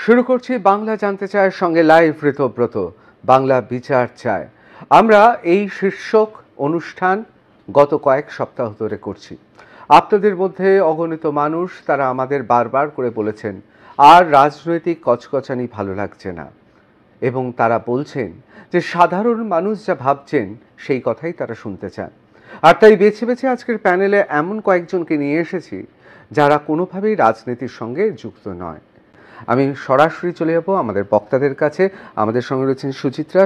শুরু করছি বাংলা জানতে চায়ের সঙ্গে লাইভ ঋতব্রত। বাংলা বিচার চায়। আমরা এই শীর্ষক অনুষ্ঠান গত কয়েক সপ্তাহ ধরে করছি। আপনাদের মধ্যে অগণিত মানুষ তারা আমাদের বারবার করে বলেছেন আর রাজনৈতিক কচকচানি ভালো লাগছে না, এবং তারা বলছেন যে সাধারণ মানুষ যা ভাবছেন সেই কথাই তারা শুনতে চান। আর তাই বেছে বেছে আজকের প্যানেলে এমন কয়েকজনকে নিয়ে এসেছি যারা কোনোভাবেই রাজনীতির সঙ্গে যুক্ত নয়। আমি সরাসরি চলে যাব আমাদের বক্তাদের কাছে। আমাদের সঙ্গে রয়েছেন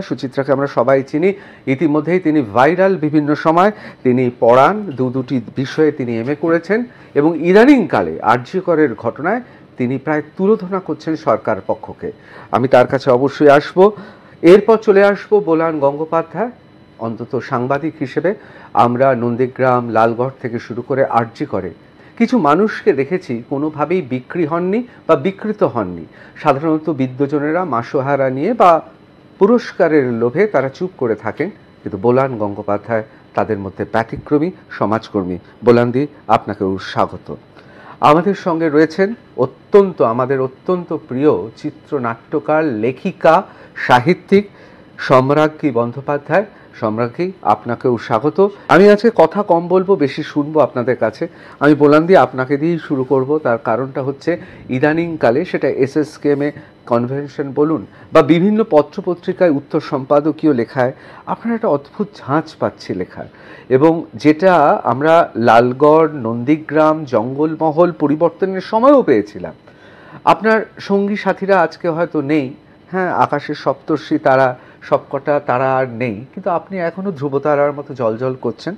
সুচিত্রাকে আমরা সবাই চিনি। ইতিমধ্যেই তিনি ভাইরাল বিভিন্ন সময় তিনি পড়ান, দুটি বিষয়ে তিনি এমএ করেছেন এবং ইদানিংকালে আরজি করের ঘটনায় তিনি প্রায় তুলোধনা করছেন সরকার পক্ষকে। আমি তার কাছে অবশ্যই আসব। এরপর চলে আসব বোলান গঙ্গোপাধ্যায়। অন্তত সাংবাদিক হিসেবে আমরা নন্দীগ্রাম, লালগড় থেকে শুরু করে আরজি করে কিছু মানুষকে দেখেছি কোনোভাবেই বিক্রি হননি বা বিকৃত হননি। সাধারণত বিদ্বজনেরা মাসোহারা নিয়ে বা পুরস্কারের লোভে তারা চুপ করে থাকেন, কিন্তু বোলান গঙ্গোপাধ্যায় তাদের মধ্যে ব্যতিক্রমী সমাজকর্মী। বোলানদি, আপনাকেও স্বাগত। আমাদের সঙ্গে রয়েছেন আমাদের অত্যন্ত প্রিয় চিত্রনাট্যকার, লেখিকা, সাহিত্যিক সম্রাজ্ঞী বন্দ্যোপাধ্যায়। সম্রাজ্ঞী, আপনাকেও স্বাগত। আমি আজকে কথা কম বলবো, বেশি শুনবো আপনাদের কাছে। আমি বোলানদি আপনাকে দিয়েই শুরু করব। তার কারণটা হচ্ছে ইদানিংকালে সেটা এসএসকেএমে কনভেনশন বলুন বা বিভিন্ন পত্রপত্রিকায় উত্তর সম্পাদকীয় লেখায় আপনারা একটা অদ্ভুত ঝাঁজ পাচ্ছি লেখার, এবং যেটা আমরা লালগড়, নন্দীগ্রাম, জঙ্গলমহল পরিবর্তনের সময়ও পেয়েছিলাম। আপনার সঙ্গী সাথীরা আজকে হয়তো নেই, হ্যাঁ, আকাশের সপ্তর্ষি তারা সবকটা তারা আর নেই, কিন্তু আপনি এখনও ধ্রুবতারার মতো জলজল করছেন।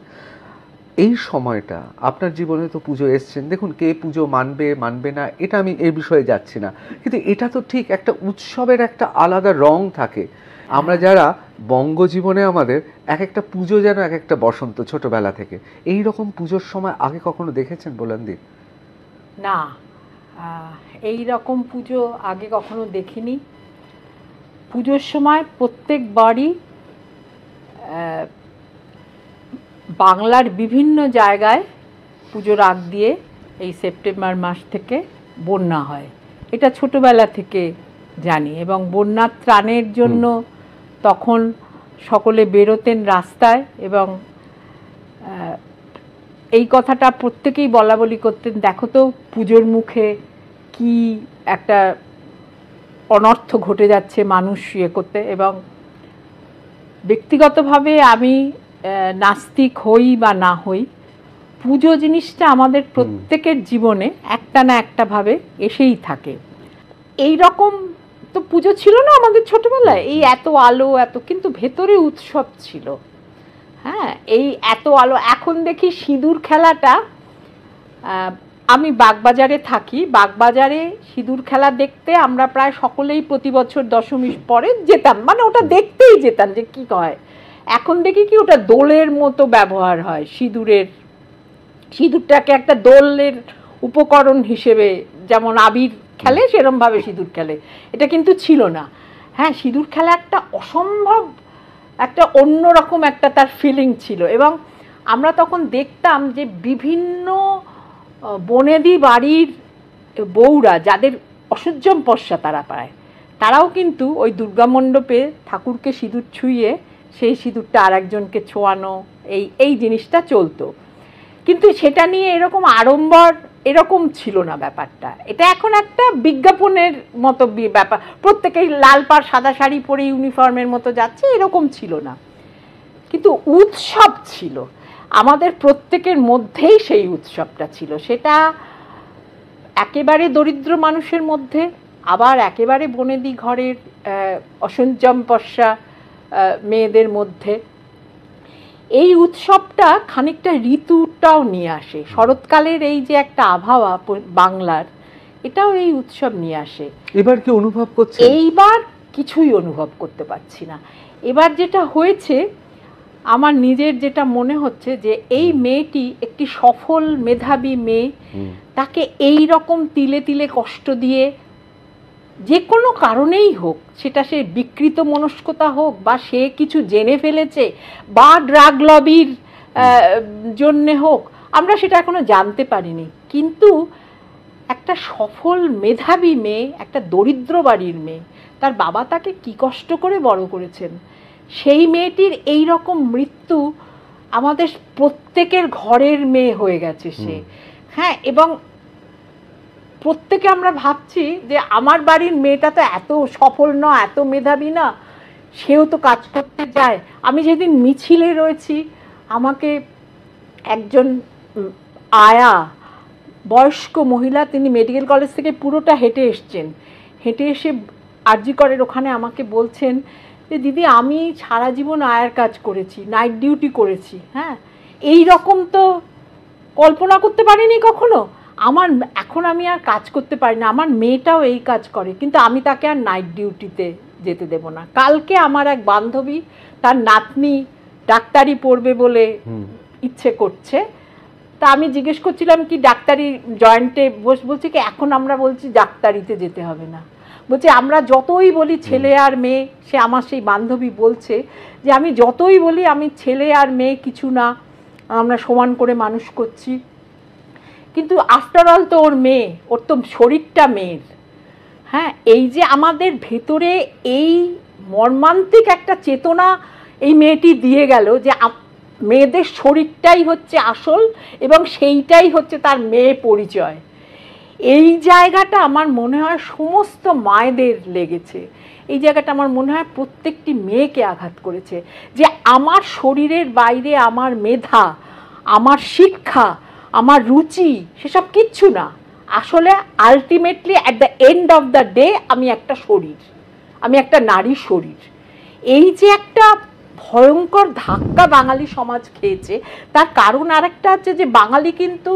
এই সময়টা আপনার জীবনে তো পুজো এসছেন, দেখুন কে পুজো মানবে না এটা আমি এই বিষয়ে যাচ্ছি না, কিন্তু এটা তো ঠিক একটা উৎসবের একটা আলাদা রং থাকে। আমরা যারা বঙ্গজীবনে আমাদের এক একটা পুজো যেন এক একটা বসন্ত ছোটবেলা থেকে। এই রকম পুজোর সময় আগে কখনো দেখেছেন বোলানদি? না, এই রকম পুজো আগে কখনো দেখিনি। পুজোর সময় প্রত্যেকবারই বাংলার বিভিন্ন জায়গায় পুজোর আগ দিয়ে এই সেপ্টেম্বর মাস থেকে বন্যা হয়, এটা ছোটবেলা থেকে জানি, এবং বন্যার ত্রাণের জন্য তখন সকলে বেরোতেন রাস্তায়, এবং এই কথাটা প্রত্যেকেই বলা বলি করতেন, দেখো তো পুজোর মুখে কি একটা অনর্থ ঘটে যাচ্ছে মানুষ করতে। এবং ব্যক্তিগতভাবে আমি নাস্তিক হই বা না হই, পুজো জিনিসটা আমাদের প্রত্যেকের জীবনে একটা না একটাভাবে এসেই থাকে। এই রকম তো পুজো ছিল না আমাদের ছোটবেলায়, এই এত আলো এত, কিন্তু ভেতরে উৎসব ছিল। হ্যাঁ, এই এত আলো। এখন দেখি সিঁদুর খেলাটা, আমি বাগবাজারে থাকি, বাগবাজারে সিঁদুর খেলা দেখতে আমরা প্রায় সকলেই প্রতি বছর দশমীর পরে যেতাম, মানে ওটা দেখতেই যেতাম যে কি হয়। এখন দেখি কি ওটা দোলের মতো ব্যবহার হয়, সিঁদুরটাকে একটা দোলের উপকরণ হিসেবে, যেমন আবির খেলে সেরমভাবে সিঁদুর খেলে, এটা কিন্তু ছিল না। হ্যাঁ, সিঁদুর খেলা একটা অসম্ভব একটা অন্যরকম একটা তার ফিলিং ছিল। এবং আমরা তখন দেখতাম যে বিভিন্ন বনেদি বাড়ির বউরা যাদের অসহ্যম পশ্চা তারা পায়, তারাও কিন্তু ওই দুর্গা মণ্ডপে ঠাকুরকে সিঁদুর ছুঁয়ে সেই সিঁদুরটা আর একজনকে ছোঁয়ানো, এই জিনিসটা চলতো। কিন্তু সেটা নিয়ে এরকম আড়ম্বর এরকম ছিল না ব্যাপারটা। এটা এখন একটা বিজ্ঞাপনের মতো ব্যাপার, প্রত্যেকেই লাল পাড় সাদা শাড়ি পরে ইউনিফর্মের মতো যাচ্ছে, এরকম ছিল না। কিন্তু উৎসব ছিল আমাদের প্রত্যেকের মধ্যেই, সেই উৎসবটা ছিল। সেটা একেবারে দরিদ্র মানুষের মধ্যে, আবার একেবারে বনেদি ঘরের অসঞ্চম্পস্যা মেয়েদের মধ্যে। এই উৎসবটা খানিকটা ঋতুটাও নিয়ে আসে, শরৎকালের এই যে একটা আবহাওয়া বাংলার, এটাও এই উৎসব নিয়ে আসে। এবার কি অনুভব করছেন? এইবার কিছুই অনুভব করতে পারছি না। এবার যেটা হয়েছে, আমার নিজের যেটা মনে হচ্ছে যে এই মেয়েটি একটি সফল মেধাবী মেয়ে, তাকে এই রকম তিলে তিলে কষ্ট দিয়ে, যে কোনো কারণেই হোক, সেটা সে বিকৃত মনস্কতা হোক বা সে কিছু জেনে ফেলেছে বা ড্রাগ লবির জন্যে হোক, আমরা সেটা এখনো জানতে পারিনি, কিন্তু একটা সফল মেধাবী মেয়ে, একটা দরিদ্র বাড়ির মেয়ে, তার বাবা তাকে কি কষ্ট করে বড় করেছেন, সেই মেয়েটির এই রকম মৃত্যু আমাদের প্রত্যেকের ঘরের মেয়ে হয়ে গেছে সে। হ্যাঁ, এবং প্রত্যেকে আমরা ভাবছি যে আমার বাড়ির মেয়েটা তো এত সফল না, এত মেধাবী না, সেও তো কাজ করতে যায়। আমি যেদিন মিছিলে রয়েছি, আমাকে একজন আয়া বয়স্ক মহিলা, তিনি মেডিকেল কলেজ থেকে পুরোটা হেঁটে এসছেন, হেঁটে এসে আরজি করের ওখানে আমাকে বলছেন যে দিদি আমি সারা জীবন আয়ার কাজ করেছি, নাইট ডিউটি করেছি, হ্যাঁ এই রকম তো কল্পনা করতে পারিনি কখনো। এখন আমি আর কাজ করতে পারি না, আমার মেয়েটাও এই কাজ করে, কিন্তু আমি তাকে আর নাইট ডিউটিতে যেতে দেব না। কালকে আমার এক বান্ধবী, তার নাতনি ডাক্তারি পড়বে বলে ইচ্ছে করছে, তা আমি জিজ্ঞেস করছিলাম কি ডাক্তারি জয়েন্টে বলছি কি এখন আমরা বলছি ডাক্তারিতে যেতে হবে না, বলছে আমরা যতই বলি ছেলে আর মেয়ে, সে আমার সেই বান্ধবী বলছে যে আমি যতই বলি আমি ছেলে আর মেয়ে কিছু না, আমরা সমান করে মানুষ করছি, কিন্তু আফটার অল তো ওর মেয়ে, ওর তো শরীরটা মেয়ের। হ্যাঁ, এই যে আমাদের ভেতরে এই মর্মান্তিক একটা চেতনা এই মেয়েটি দিয়ে গেল যে মেয়েদের শরীরটাই হচ্ছে আসল এবং সেইটাই হচ্ছে তার মেয়ে পরিচয়, এই জায়গাটা আমার মনে হয় সমস্ত মায়েদের লেগেছে। এই জায়গাটা আমার মনে হয় প্রত্যেকটি মেয়েকে আঘাত করেছে যে আমার শরীরের বাইরে আমার মেধা, আমার শিক্ষা, আমার রুচি সেসব কিচ্ছু না, আসলে ultimately at the end of the day আমি একটা শরীর, আমি একটা নারীর শরীর। এই যে একটা ভয়ঙ্কর ধাক্কা বাঙালি সমাজ খেয়েছে, তার কারণ আরেকটা হচ্ছে যে বাঙালি কিন্তু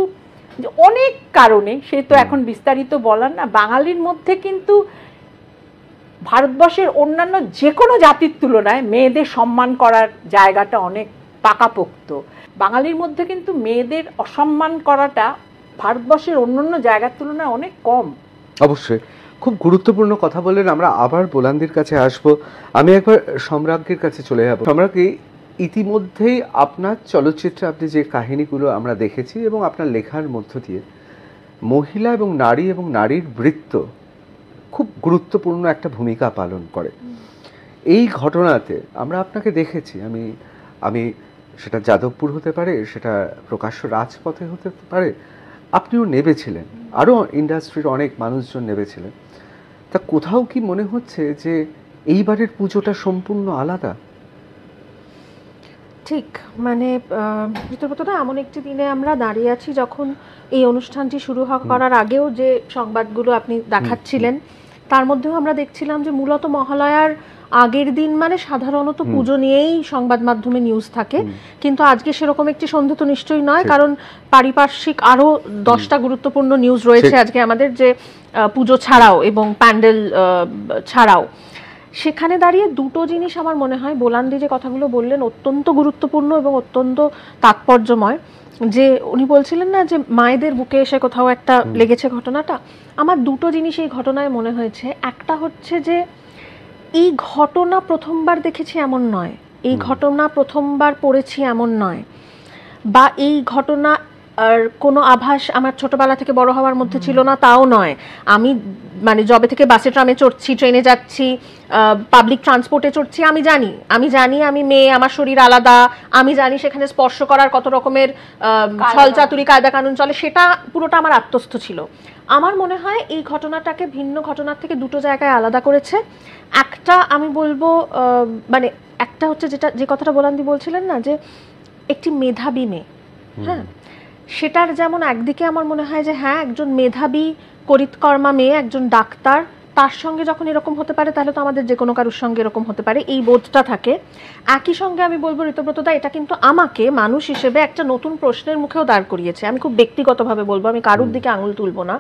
অনেক কারণে, সে তো এখন বিস্তারিত বলার না, বাঙালির মধ্যে কিন্তু ভারতবর্ষের অন্যান্য যে কোনো জাতির তুলনায় মেয়েদের সম্মান করার জায়গাটা অনেক পাকাপোক্ত। বাঙালির মধ্যে কিন্তু মেয়েদের অসম্মান করাটা ভারতবর্ষের অন্যান্য জায়গার তুলনায় অনেক কম। অবশ্যই খুব গুরুত্বপূর্ণ কথা বললেন। আমরা আবার বোলান্দির কাছে আসব, আমি একবার সম্রাজ্ঞীর কাছে চলে যাব। সম্রাজ্ঞী, ইতিমধ্যেই আপনার চলচ্চিত্রে আপনি যে কাহিনীগুলো আমরা দেখেছি এবং আপনার লেখার মধ্য দিয়ে মহিলা এবং নারীর বৃত্ত খুব গুরুত্বপূর্ণ একটা ভূমিকা পালন করে। এই ঘটনাতে আমরা আপনাকে দেখেছি, আমি সেটা যাদবপুর হতে পারে, সেটা প্রকাশ্য রাজপথে হতে পারে, আপনিও নেবেছিলেন, আরও ইন্ডাস্ট্রির অনেক মানুষজন নেবেছিলেন। তা কোথাও কি মনে হচ্ছে যে এইবারের পুজোটা সম্পূর্ণ আলাদা? ঠিক, মানে ঋতুব্রতদা এমন একটি দিনে আমরা দাঁড়িয়ে আছি যখন এই অনুষ্ঠানটি শুরু করার আগেও যে সংবাদগুলো আপনি দেখাচ্ছিলেন তার মধ্যেও আমরা দেখছিলাম যে মূলত মহালয়ার আগের দিন মানে সাধারণত পুজো নিয়েই সংবাদ মাধ্যমে নিউজ থাকে, কিন্তু আজকে সেরকম একটি সন্ধে তো নিশ্চয়ই নয়, কারণ পারিপার্শ্বিক আরও 10টা গুরুত্বপূর্ণ নিউজ রয়েছে আজকে আমাদের, যে পুজো ছাড়াও এবং প্যান্ডেল ছাড়াও। সেখানে দাঁড়িয়ে দুটো জিনিস আমার মনে হয়, বোলান্দি যে কথাগুলো বললেন অত্যন্ত গুরুত্বপূর্ণ এবং অত্যন্ত তাৎপর্যময়, যে উনি বলছিলেন না যে মায়েদের বুকে এসে কোথাও একটা লেগেছে ঘটনাটা, আমার দুটো জিনিস এই ঘটনায় মনে হয়েছে। একটা হচ্ছে যে এই ঘটনা প্রথমবার দেখেছি এমন নয়, এই ঘটনা প্রথমবার পড়েছি এমন নয়, বা এই ঘটনা আর কোনো আভাস আমার ছোটবেলা থেকে বড় হওয়ার মধ্যে ছিল না তাও নয়। আমি মানে যবে থেকে বাসে ট্রামে চড়ছি, ট্রেনে যাচ্ছি, পাবলিক ট্রান্সপোর্টে চড়ছি, আমি জানি আমি মেয়ে, আমার শরীর আলাদা, আমি জানি সেখানে স্পর্শ করার কত রকমের ছলচাতুরি কায়দা কানুন চলে, সেটা পুরোটা আমার আত্মস্থ ছিল। আমার মনে হয় এই ঘটনাটাকে ভিন্ন ঘটনার থেকে দুটো জায়গায় আলাদা করেছে। একটা আমি বলবো মানে একটা হচ্ছে যে কথাটা বোলান্দি বলছিলেন না, যে একটি মেধাবী মেয়ে, হ্যাঁ সেটার যেমন একদিকে আমার মনে হয় যে হ্যাঁ একজন মেধাবী করিতকর্মা মেয়ে, একজন ডাক্তার, তার সঙ্গে যখন এরকম হতে পারে তাহলে তো আমাদের যে কোনো কারোর সঙ্গে এরকম হতে পারে, এই বোধটা থাকে। একই সঙ্গে আমি বলবো ঋতব্রতদা, এটা কিন্তু আমাকে মানুষ হিসেবে একটা নতুন প্রশ্নের মুখেও দাঁড় করিয়েছে। আমি খুব ব্যক্তিগতভাবে বলবো, আমি কারোর দিকে আঙুল তুলবো না,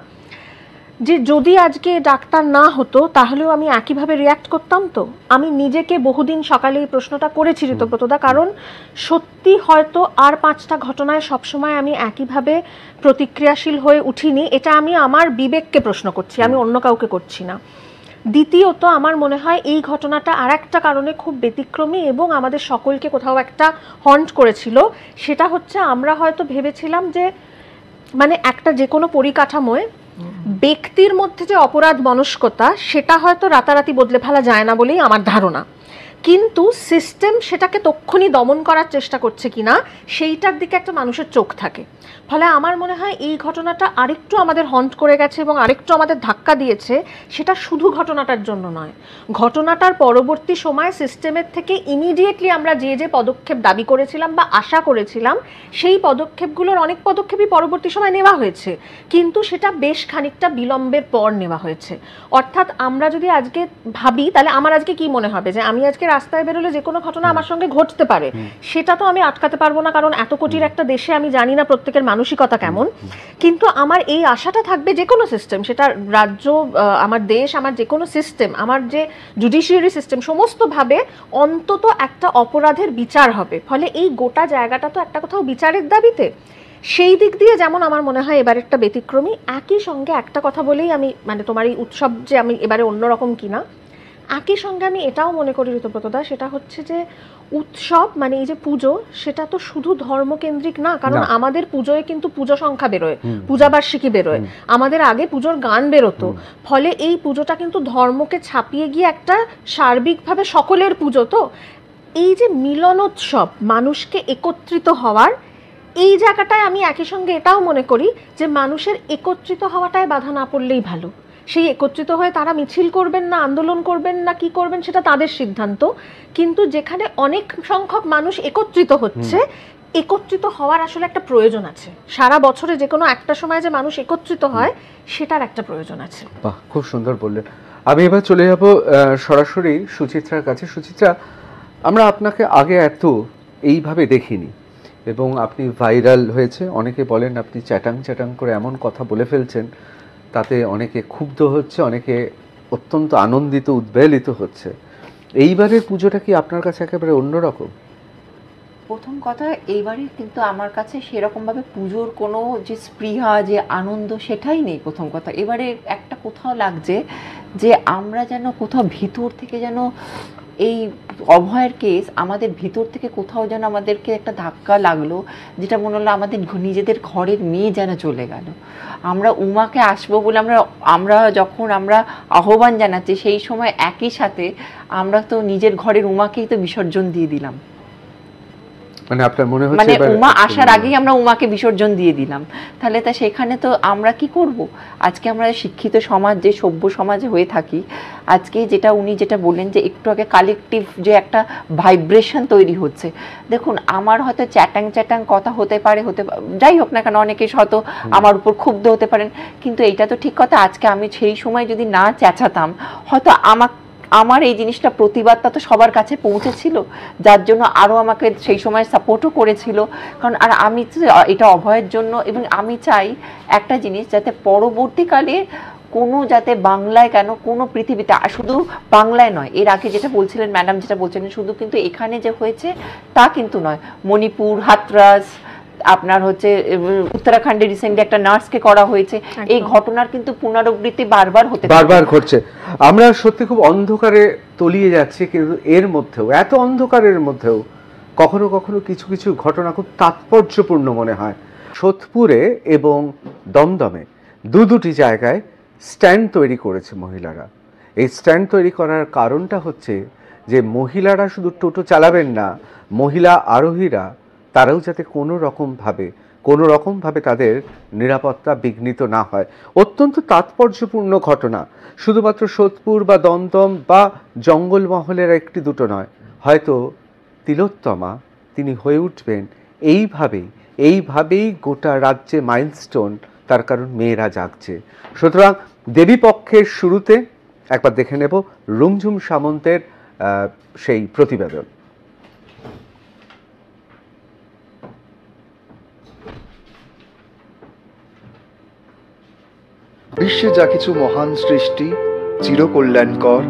যে যদি আজকে ডাক্তার না হতো তাহলেও আমি একইভাবে রিয়্যাক্ট করতাম। তো আমি নিজেকে বহুদিন সকালে এই প্রশ্নটা করেছি ঋতব্রতদা, কারণ সত্যি হয়তো আর 5টা ঘটনায় সবসময় আমি একইভাবে প্রতিক্রিয়াশীল হয়ে উঠিনি, এটা আমি আমার বিবেককে প্রশ্ন করছি, আমি অন্য কাউকে করছি না। দ্বিতীয়ত আমার মনে হয় এই ঘটনাটা আর একটা কারণে খুব ব্যতিক্রমী এবং আমাদের সকলকে কোথাও একটা হন্ট করেছিল, সেটা হচ্ছে আমরা হয়তো ভেবেছিলাম যে মানে একটা যে কোনো পরিকাঠামোয় ব্যক্তির মধ্যে যে অপরাধ মনস্কতা সেটা হয়তো রাতারাতি বদলে ফেলা যায় না বলেই আমার ধারণা, কিন্তু সিস্টেম সেটাকে তক্ষুনি দমন করার চেষ্টা করছে কিনা সেইটার দিকে একটা মানুষের চোখ থাকে। ফলে আমার মনে হয় এই ঘটনাটা আরেকটু আমাদের হন্ট করে গেছে এবং আরেকটু আমাদের ধাক্কা দিয়েছে। সেটা শুধু ঘটনাটার জন্য নয়, ঘটনাটার পরবর্তী সময় সিস্টেমের থেকে ইমিডিয়েটলি আমরা যে যে পদক্ষেপ দাবি করেছিলাম বা আশা করেছিলাম সেই পদক্ষেপগুলোর অনেক পদক্ষেপই পরবর্তী সময় নেওয়া হয়েছে, কিন্তু সেটা বেশ খানিকটা বিলম্বের পর নেওয়া হয়েছে। অর্থাৎ আমরা যদি আজকে ভাবি, তাহলে আমার আজকে কি মনে হবে যে আমি আজকে রাস্তায় বেরোলে যে কোনো ঘটনা আমার সঙ্গে ঘটতে পারে, সেটা তো আমি আটকাতে পারবো না, কারণ এত কোটির একটা দেশে আমি জানি না প্রত্যেকের মানসিকতা কেমন। কিন্তু আমার এই আশাটা থাকবে যে কোনো সিস্টেম, সেটা রাজ্য, আমার দেশ, আমার যে কোনো সিস্টেম, আমার যে জুডিশিয়ারি সিস্টেম, সমস্তভাবে অন্তত একটা অপরাধের বিচার হবে। ফলে এই গোটা জায়গাটা তো একটা কোথাও বিচারের দাবিতে। সেই দিক দিয়ে যেমন আমার মনে হয় এবার একটা ব্যতিক্রমী। একই সঙ্গে একটা কথা বলেই আমি, মানে তোমার এই উৎসব যে আমি এবারে অন্যরকম কিনা, একই সঙ্গে আমি এটাও মনে করি ঋতব্রতদা, সেটা হচ্ছে যে উৎসব মানে এই যে পুজো, সেটা তো শুধু ধর্মকেন্দ্রিক না, কারণ আমাদের পুজোয় কিন্তু পুজো সংখ্যা বেরোয়, পূজাবার্ষিকী বেরোয়, আমাদের আগে পুজোর গান বেরোতো। ফলে এই পুজোটা কিন্তু ধর্মকে ছাপিয়ে গিয়ে একটা সার্বিকভাবে সকলের পুজো। তো এই যে মিলনোৎসব, মানুষকে একত্রিত হওয়ার এই জায়গাটায় আমি একই সঙ্গে এটাও মনে করি যে মানুষের একত্রিত হওয়াটায় বাধা না পড়লেই ভালো। সেই একত্রিত হয়ে তারা মিছিল করবেন না, আন্দোলন করবেন না, কি করবেন সেটা তাদের সিদ্ধান্ত, কিন্তু যেখানে অনেক সংখ্যক মানুষ একত্রিত হচ্ছে, একত্রিত হওয়ার আসলে একটা প্রয়োজন আছে। সারা বছরে যে কোনো একটা সময় যে মানুষ একত্রিত হয় সেটার একটা প্রয়োজন আছে। বাহ, খুব সুন্দর বললেন। আমি এবার চলে যাব সরাসরি সুচিত্রার কাছে। সুচিত্রা, আমরা আপনাকে আগে এত এইভাবে দেখিনি এবং আপনি ভাইরাল হয়েছে, অনেকে বলেন আপনি চ্যাটাং চ্যাটাং করে এমন কথা বলে ফেলছেন তাতে অনেকে ক্ষুব্ধ হচ্ছে, অনেকে অত্যন্ত আনন্দিত উদ্বেলিত হচ্ছে। এইবারের পুজোটা কি আপনার কাছে একেবারে অন্যরকম? প্রথম কথা, এইবারে কিন্তু আমার কাছে সেরকমভাবে পুজোর কোনো যে স্পৃহা, যে আনন্দ, সেটাই নেই। প্রথম কথা, এবারে একটা কোথাও লাগছে যে আমরা যেন কোথাও ভিতর থেকে যেন এই অভয়ের কেস আমাদের ভিতর থেকে কোথাও যেন আমাদেরকে একটা ধাক্কা লাগলো, যেটা মনে হলো আমাদের নিজেদের ঘরের মেয়ে যেন চলে গেল। আমরা উমাকে আসবো বলে আমরা যখন আমরা আহ্বান জানাচ্ছি, সেই সময় একই সাথে আমরা তো নিজের ঘরের উমাকেই তো বিসর্জন দিয়ে দিলাম। মানে আপনার মনে হচ্ছে মানে উমা আসার আগেই আমরা উমাকে বিসর্জন দিয়ে দিলাম। তাহলে তা সেখানে তো আমরা কি করব? আজকে আমরা শিক্ষিত সমাজ, যে সভ্য সমাজে হয়ে থাকি, আজকে যেটা উনি যেটা বললেন যে একটু আগে কালেকটিভ যে একটা ভাইব্রেশন তৈরি হচ্ছে। দেখুন, আমার হয়তো চ্যাটাং চ্যাটাং কথা হতে পারে, যাই হোক না কেন, অনেকে হয়তো আমার উপর ক্ষুব্ধ হতে পারেন, কিন্তু এইটা তো ঠিক কথা, আজকে আমি সেই সময় যদি না চেঁচাতাম, হয়তো আমার এই জিনিসটা, প্রতিবাদটা তো সবার কাছে পৌঁছেছিল, যার জন্য আরও আমাকে সেই সময় সাপোর্টও করেছিল। কারণ আর আমি এটা অভয়ের জন্য, এবং আমি চাই একটা জিনিস, যাতে পরবর্তীকালে কোনো, যাতে বাংলায় কেন, কোনো পৃথিবীতে, শুধু বাংলায় নয়, এর আগে যেটা বলছিলেন ম্যাডাম, যেটা বলছিলেন শুধু কিন্তু এখানে যে হয়েছে তা কিন্তু নয়, মণিপুর, হাতরাস, আপনার হচ্ছে উত্তরাখণ্ডে রিসেন্টলি একটা নার্সকে করা হয়েছে, এই ঘটনার কিন্তু পুনরাবৃত্তি বারবার ঘটছে। আমরা সত্যি খুব অন্ধকারে তলিয়ে যাচ্ছি, কিন্তু এর মধ্যেও, এত অন্ধকারের মধ্যেও কখনো কখনো কিছু কিছু ঘটনা খুব তাৎপর্যপূর্ণ মনে হয়। সোদপুরে এবং দমদমে দুটি জায়গায় স্ট্যান্ড তৈরি করেছে মহিলারা। এই স্ট্যান্ড তৈরি করার কারণটা হচ্ছে যে মহিলারা শুধু টোটো চালাবেন না, মহিলা আরোহীরা তারাও যাতে কোনো রকমভাবে তাদের নিরাপত্তা বিঘ্নিত না হয়। অত্যন্ত তাৎপর্যপূর্ণ ঘটনা। শুধুমাত্র সোদপুর বা দমদম বা জঙ্গলমহলের একটি দুটো নয়, হয়তো তিলোত্তমা তিনি হয়ে উঠবেন এইভাবেই গোটা রাজ্যে মাইলস্টোন, তার কারণ মেয়েরা জাগছে। সুতরাং দেবী পক্ষের শুরুতে একবার দেখে নেব রুমঝুম সামন্তের সেই প্রতিবেদন। বিশ্বে যা কিছু মহান সৃষ্টি চিরকল্যাণকর,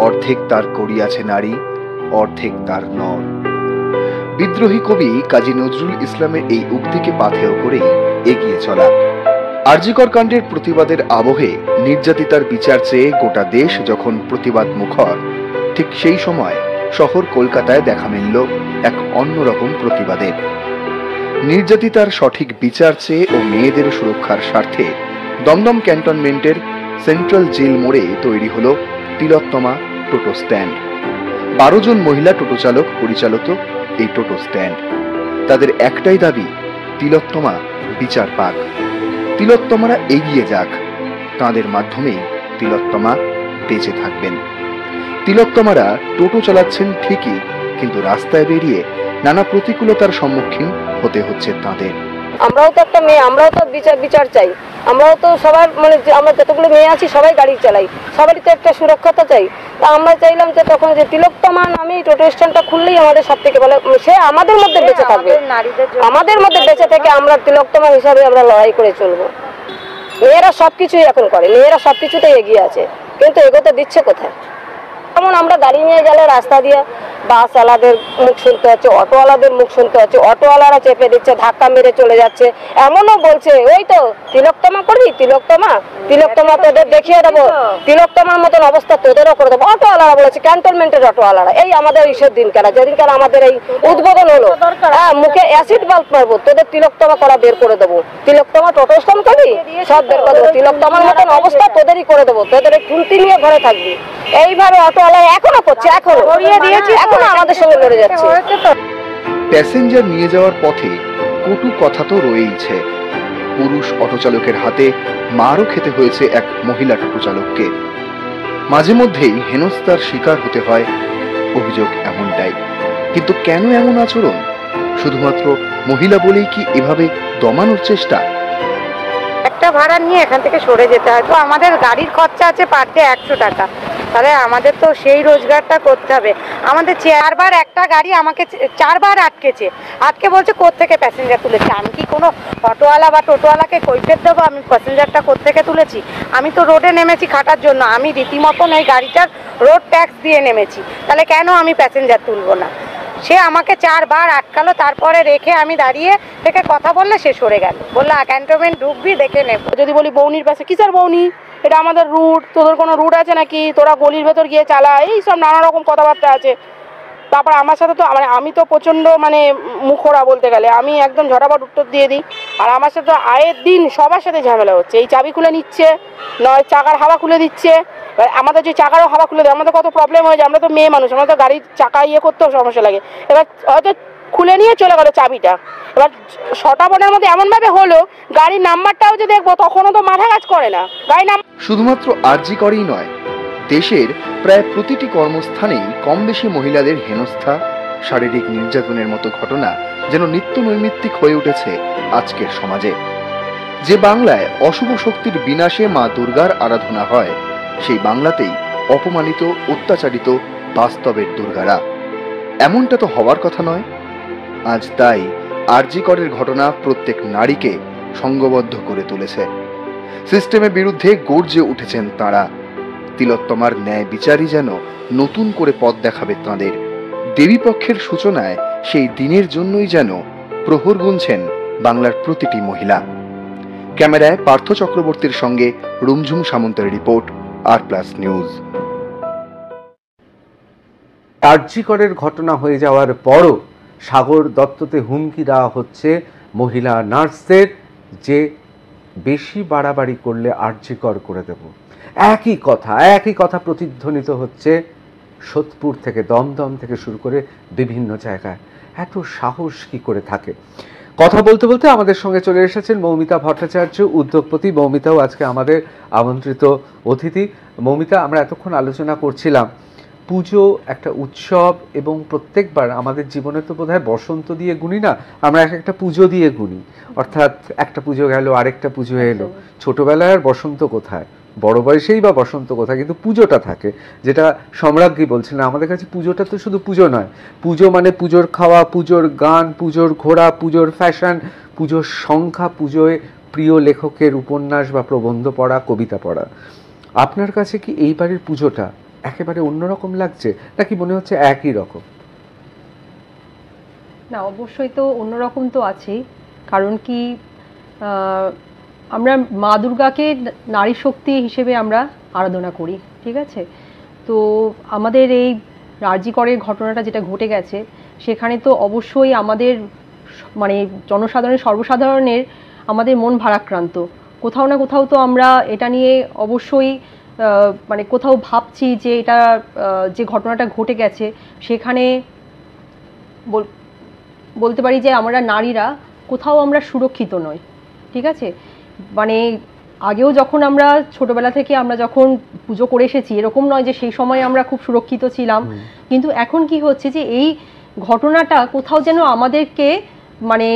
অর্ধেক তার করিয়াছে নারী, অর্ধেক তার নর। বিদ্রোহী কবি কাজী নজরুল ইসলামের এই উক্তিকে পাথেয় করে এগিয়ে চলা। আরজিকর কাণ্ডের প্রতিবাদের আবহে নির্যাতিতার বিচার চেয়ে গোটা দেশ যখন প্রতিবাদ মুখর, ঠিক সেই সময় শহর কলকাতায় দেখা মিলল এক অন্যরকম প্রতিবাদের। নির্যাতিতার সঠিক বিচার চেয়ে ও মেয়েদের সুরক্ষার স্বার্থে দমদম ক্যান্টনমেন্টের সেন্ট্রাল জেল মোড়ে তৈরি হলো তিলোত্তমা টোটো স্ট্যান্ড। 12 জন মহিলা টোটো চালক পরিচালিত এই টোটো স্ট্যান্ড। তাদের একটাই দাবি, তিলোত্তমা বিচার পাক, তিলোত্তমারা এগিয়ে যাক, তাদের মাধ্যমেই তিলোত্তমা বেঁচে থাকবেন। তিলোত্তমারা টোটো চালাচ্ছেন ঠিকই, কিন্তু রাস্তায় বেরিয়ে নানা প্রতিকূলতার সম্মুখীন হতে হচ্ছে তাদের। আমরাও তো একটা মেয়ে, আমরাও তো বিচার চাই। আমরাও তো সবার মানে আমরা যতগুলো মেয়ে আছি সবাই গাড়ি চালাই, সবারই তো একটা সুরক্ষতা চাই। তা আমরা চাইলাম যে তখন যে তিলোত্তমা নামে টোটো স্ট্যান্ডটা খুললেই আমাদের সব থেকে ভালো, সে আমাদের মধ্যে বেঁচে থাকবে, আমাদের মধ্যে বেঁচে থেকে আমরা তিলোত্তমা হিসাবে আমরা লড়াই করে চলবো। মেয়েরা সবকিছুই এখন করে, মেয়েরা সবকিছুতেই এগিয়ে আছে, কিন্তু এগোতে দিচ্ছে কোথায়? যেমন আমরা গাড়ি নিয়ে গেলে রাস্তা দিয়ে বাসওয়ালাদের মুখ শুনতে হচ্ছে, অটোওয়ালাদের মুখ শুনতে হচ্ছে, অটোওয়ালারা চেপে দিচ্ছে, ধাক্কা মেরে চলে যাচ্ছে। এমনও বলছে ওই তো তিলোত্তমা করবি, তিলোত্তমা তোদের দেখিয়ে দেবো, তিলোত্তমার মতন অবস্থা তোদেরও করে দেবো। অটোওয়ালারা বলেছে, ক্যান্টনমেন্টের অটোওয়ালারা, এই আমাদের ঈশ্বর দিনকার যেদিনকার আমাদের এই উদ্বোধন হলো, হ্যাঁ মুখে অ্যাসিড বাল্ব মারবো, তোদের তিলোত্তমা করা বের করে দেবো, তিলোত্তমা টোটো স্ট্যান্ড করবি সব বের করে দেবো, তিলোত্তমার মতন অবস্থা তোদেরই করে দেবো, তোদের এই খুন্তি নিয়ে ঘরে থাকবি। এইভাবে অটোওয়ালা এখনো করছে, এখনো আমাদের সঙ্গে লড়ে যাচ্ছে। প্যাসেঞ্জার নিয়ে যাওয়ার পথে কটু কথা তো রয়েইছে। পুরুষ অটো চালকের হাতে মারও খেতে হয়েছে এক মহিলা টোটো চালককে। মাঝে মধ্যেই হেনস্থার শিকার হতে হয়, অভিযোগ এমনটাই। কিন্তু কেন এমন আচরণ? শুধুমাত্র মহিলা বলেই কি এভাবে দমানোর চেষ্টা? একটা ভাড়া নিয়ে এখান থেকে সরে যেতে হয়, তো আমাদের গাড়ির খরচা আছে পার ডে 100 টাকা, তাহলে আমাদের তো সেই রোজগারটা করতে হবে। আমাদের 4 বার একটা গাড়ি আমাকে 4 বার আটকে বলছে কোত্থেকে প্যাসেঞ্জার তুলেছি। আমি কি কোনো অটোওয়ালা বা টোটোওয়ালাকে কৈফিয়ত দেবো আমি প্যাসেঞ্জারটা কোত্থেকে তুলেছি? আমি তো রোডে নেমেছি খাটার জন্য, আমি রীতিমতন এই গাড়িটার রোড ট্যাক্স দিয়ে নেমেছি, তাহলে কেন আমি প্যাসেঞ্জার তুলবো না? সে আমাকে 4 বার আটকালো, তারপরে রেখে আমি দাঁড়িয়ে থেকে কথা বললে সে সরে গেল, বললো ক্যান্টনমেন্ট ঢুকবি দেখে নেব। যদি বলি বৌনির পাশে, কিসের বৌনি, এটা আমাদের রুট, তোদের কোনো রুট আছে নাকি, তোরা গলির ভেতর গিয়ে চালা, এই সব নানা রকম কথাবার্তা আছে। তারপর আমার সাথে তো আমি তো প্রচণ্ড মানে মুখোরা বলতে গেলে, আমি একদম ঝটাপট উত্তর দিয়ে দিই। আর আমার সাথে তো আয়ের দিন সবার সাথে ঝামেলা হচ্ছে, এই চাবি খুলে নিচ্ছে, নয় চাকার হাওয়া খুলে দিচ্ছে। আমাদের যে চাকারও হাওয়া খুলে দেয়, আমাদের কত প্রবলেম হয়ে যায়, আমরা তো মেয়ে মানুষ, আমরা তো গাড়ির চাকা করতেও সমস্যা লাগে। এবার হয়তো খুলে নিয়ে চলে গেলো চাবিটা, এবার শটাপটের মধ্যে এমনভাবে হলো গাড়ির নাম্বারটাও যে দেখবো তখনও তো মাথা কাজ করে না। গাড়ির নাম্বার শুধুমাত্র আরজি করেই নয়, দেশের প্রায় প্রতিটি কর্মস্থানেই কম বেশি মহিলাদের হেনস্থা, শারীরিক নির্যাতনের মতো ঘটনা যেন নিত্য নৈমিত্তিক হয়ে উঠেছে আজকের সমাজে। যে বাংলায় অশুভ শক্তির বিনাশে মা দুর্গার আরাধনা হয়, সেই বাংলাতেই অপমানিত, অত্যাচারিত বাস্তবের দুর্গারা। এমনটা তো হওয়ার কথা নয়। আজ তাই আরজি করের ঘটনা প্রত্যেক নারীকে সংঘবদ্ধ করে তুলেছে। সিস্টেমের বিরুদ্ধে গর্জে উঠেছেন তাঁরা। তিলোত্তমার ন্যায় বিচারই যেন নতুন করে পথ দেখাবে তাঁদের। দেবীপক্ষের সূচনায় সেই দিনের জন্যই যেন প্রহর গুনছেন বাংলার প্রতিটি মহিলা। ক্যামেরায় পার্থ চক্রবর্তীর সঙ্গে রুমঝুম সামন্তের রিপোর্ট, আর+ নিউজ। আরজি করের ঘটনা হয়ে যাওয়ার পরও সাগর দত্ততে হুমকি দেওয়া হচ্ছে মহিলা নার্সদের যে বেশি বাড়াবাড়ি করলে আরজি কর করে দেব। একই কথা প্রতিধ্বনিত হচ্ছে সোদপুর থেকে, দমদম থেকে শুরু করে বিভিন্ন জায়গায়। এত সাহস কি করে থাকে? কথা বলতে বলতে আমাদের সঙ্গে চলে এসেছেন মৌমিতা ভট্টাচার্য, উদ্যোগপতি। মৌমিতাও আজকে আমাদের আমন্ত্রিত অতিথি। মৌমিতা, আমরা এতক্ষণ আলোচনা করছিলাম পুজো একটা উৎসব, এবং প্রত্যেকবার আমাদের জীবনে তো বোধহয় বসন্ত দিয়ে গুনি না, আমরা একটা পুজো দিয়ে গুনি। অর্থাৎ একটা পুজো গেল, আরেকটা পুজো এলো। ছোটবেলায় আর বসন্ত কোথায়, বড় বয়সেই বা বসন্ত কোথায়, কিন্তু পুজোটা থাকে। যেটা সম্রাজ্ঞী বলছিলেন, আমাদের কাছে পুজোটা তো শুধু পুজো নয়, পুজো মানে পুজোর খাওয়া, পুজোর গান, পুজোর ঘোরা, পুজোর ফ্যাশন, পুজোর সংখ্যা, পুজোয় প্রিয় লেখকের উপন্যাস বা প্রবন্ধ পড়া, কবিতা পড়া। আপনার কাছে কি এইবারের পুজোটা একেবারে অন্যরকম লাগছে, নাকি মনে হচ্ছে একই রকম? না, অবশ্যই তো অন্যরকম তো আছেই। কারণ কি, আমরা মা দুর্গাকে নারী শক্তি হিসেবে আমরা আরাধনা করি, ঠিক আছে? তো আমাদের এই আরজি করের ঘটনাটা যেটা ঘটে গেছে, সেখানে তো অবশ্যই আমাদের মানে জনসাধারণের, সর্বসাধারণের আমাদের মন ভারাক্রান্ত। কোথাও না কোথাও তো আমরা এটা নিয়ে অবশ্যই মানে কোথাও ভাবছি যে এটা যে ঘটনাটা ঘটে গেছে সেখানে বলতে পারি যে আমরা নারীরা কোথাও আমরা সুরক্ষিত নই, ঠিক আছে। মানে আগেও যখন আমরা ছোটবেলা থেকে আমরা যখন পুজো করে এসেছি, এরকম নয় যে সেই সময় আমরা খুব সুরক্ষিত ছিলাম, কিন্তু এখন কি হচ্ছে যে এই ঘটনাটা কোথাও যেন আমাদেরকে মানে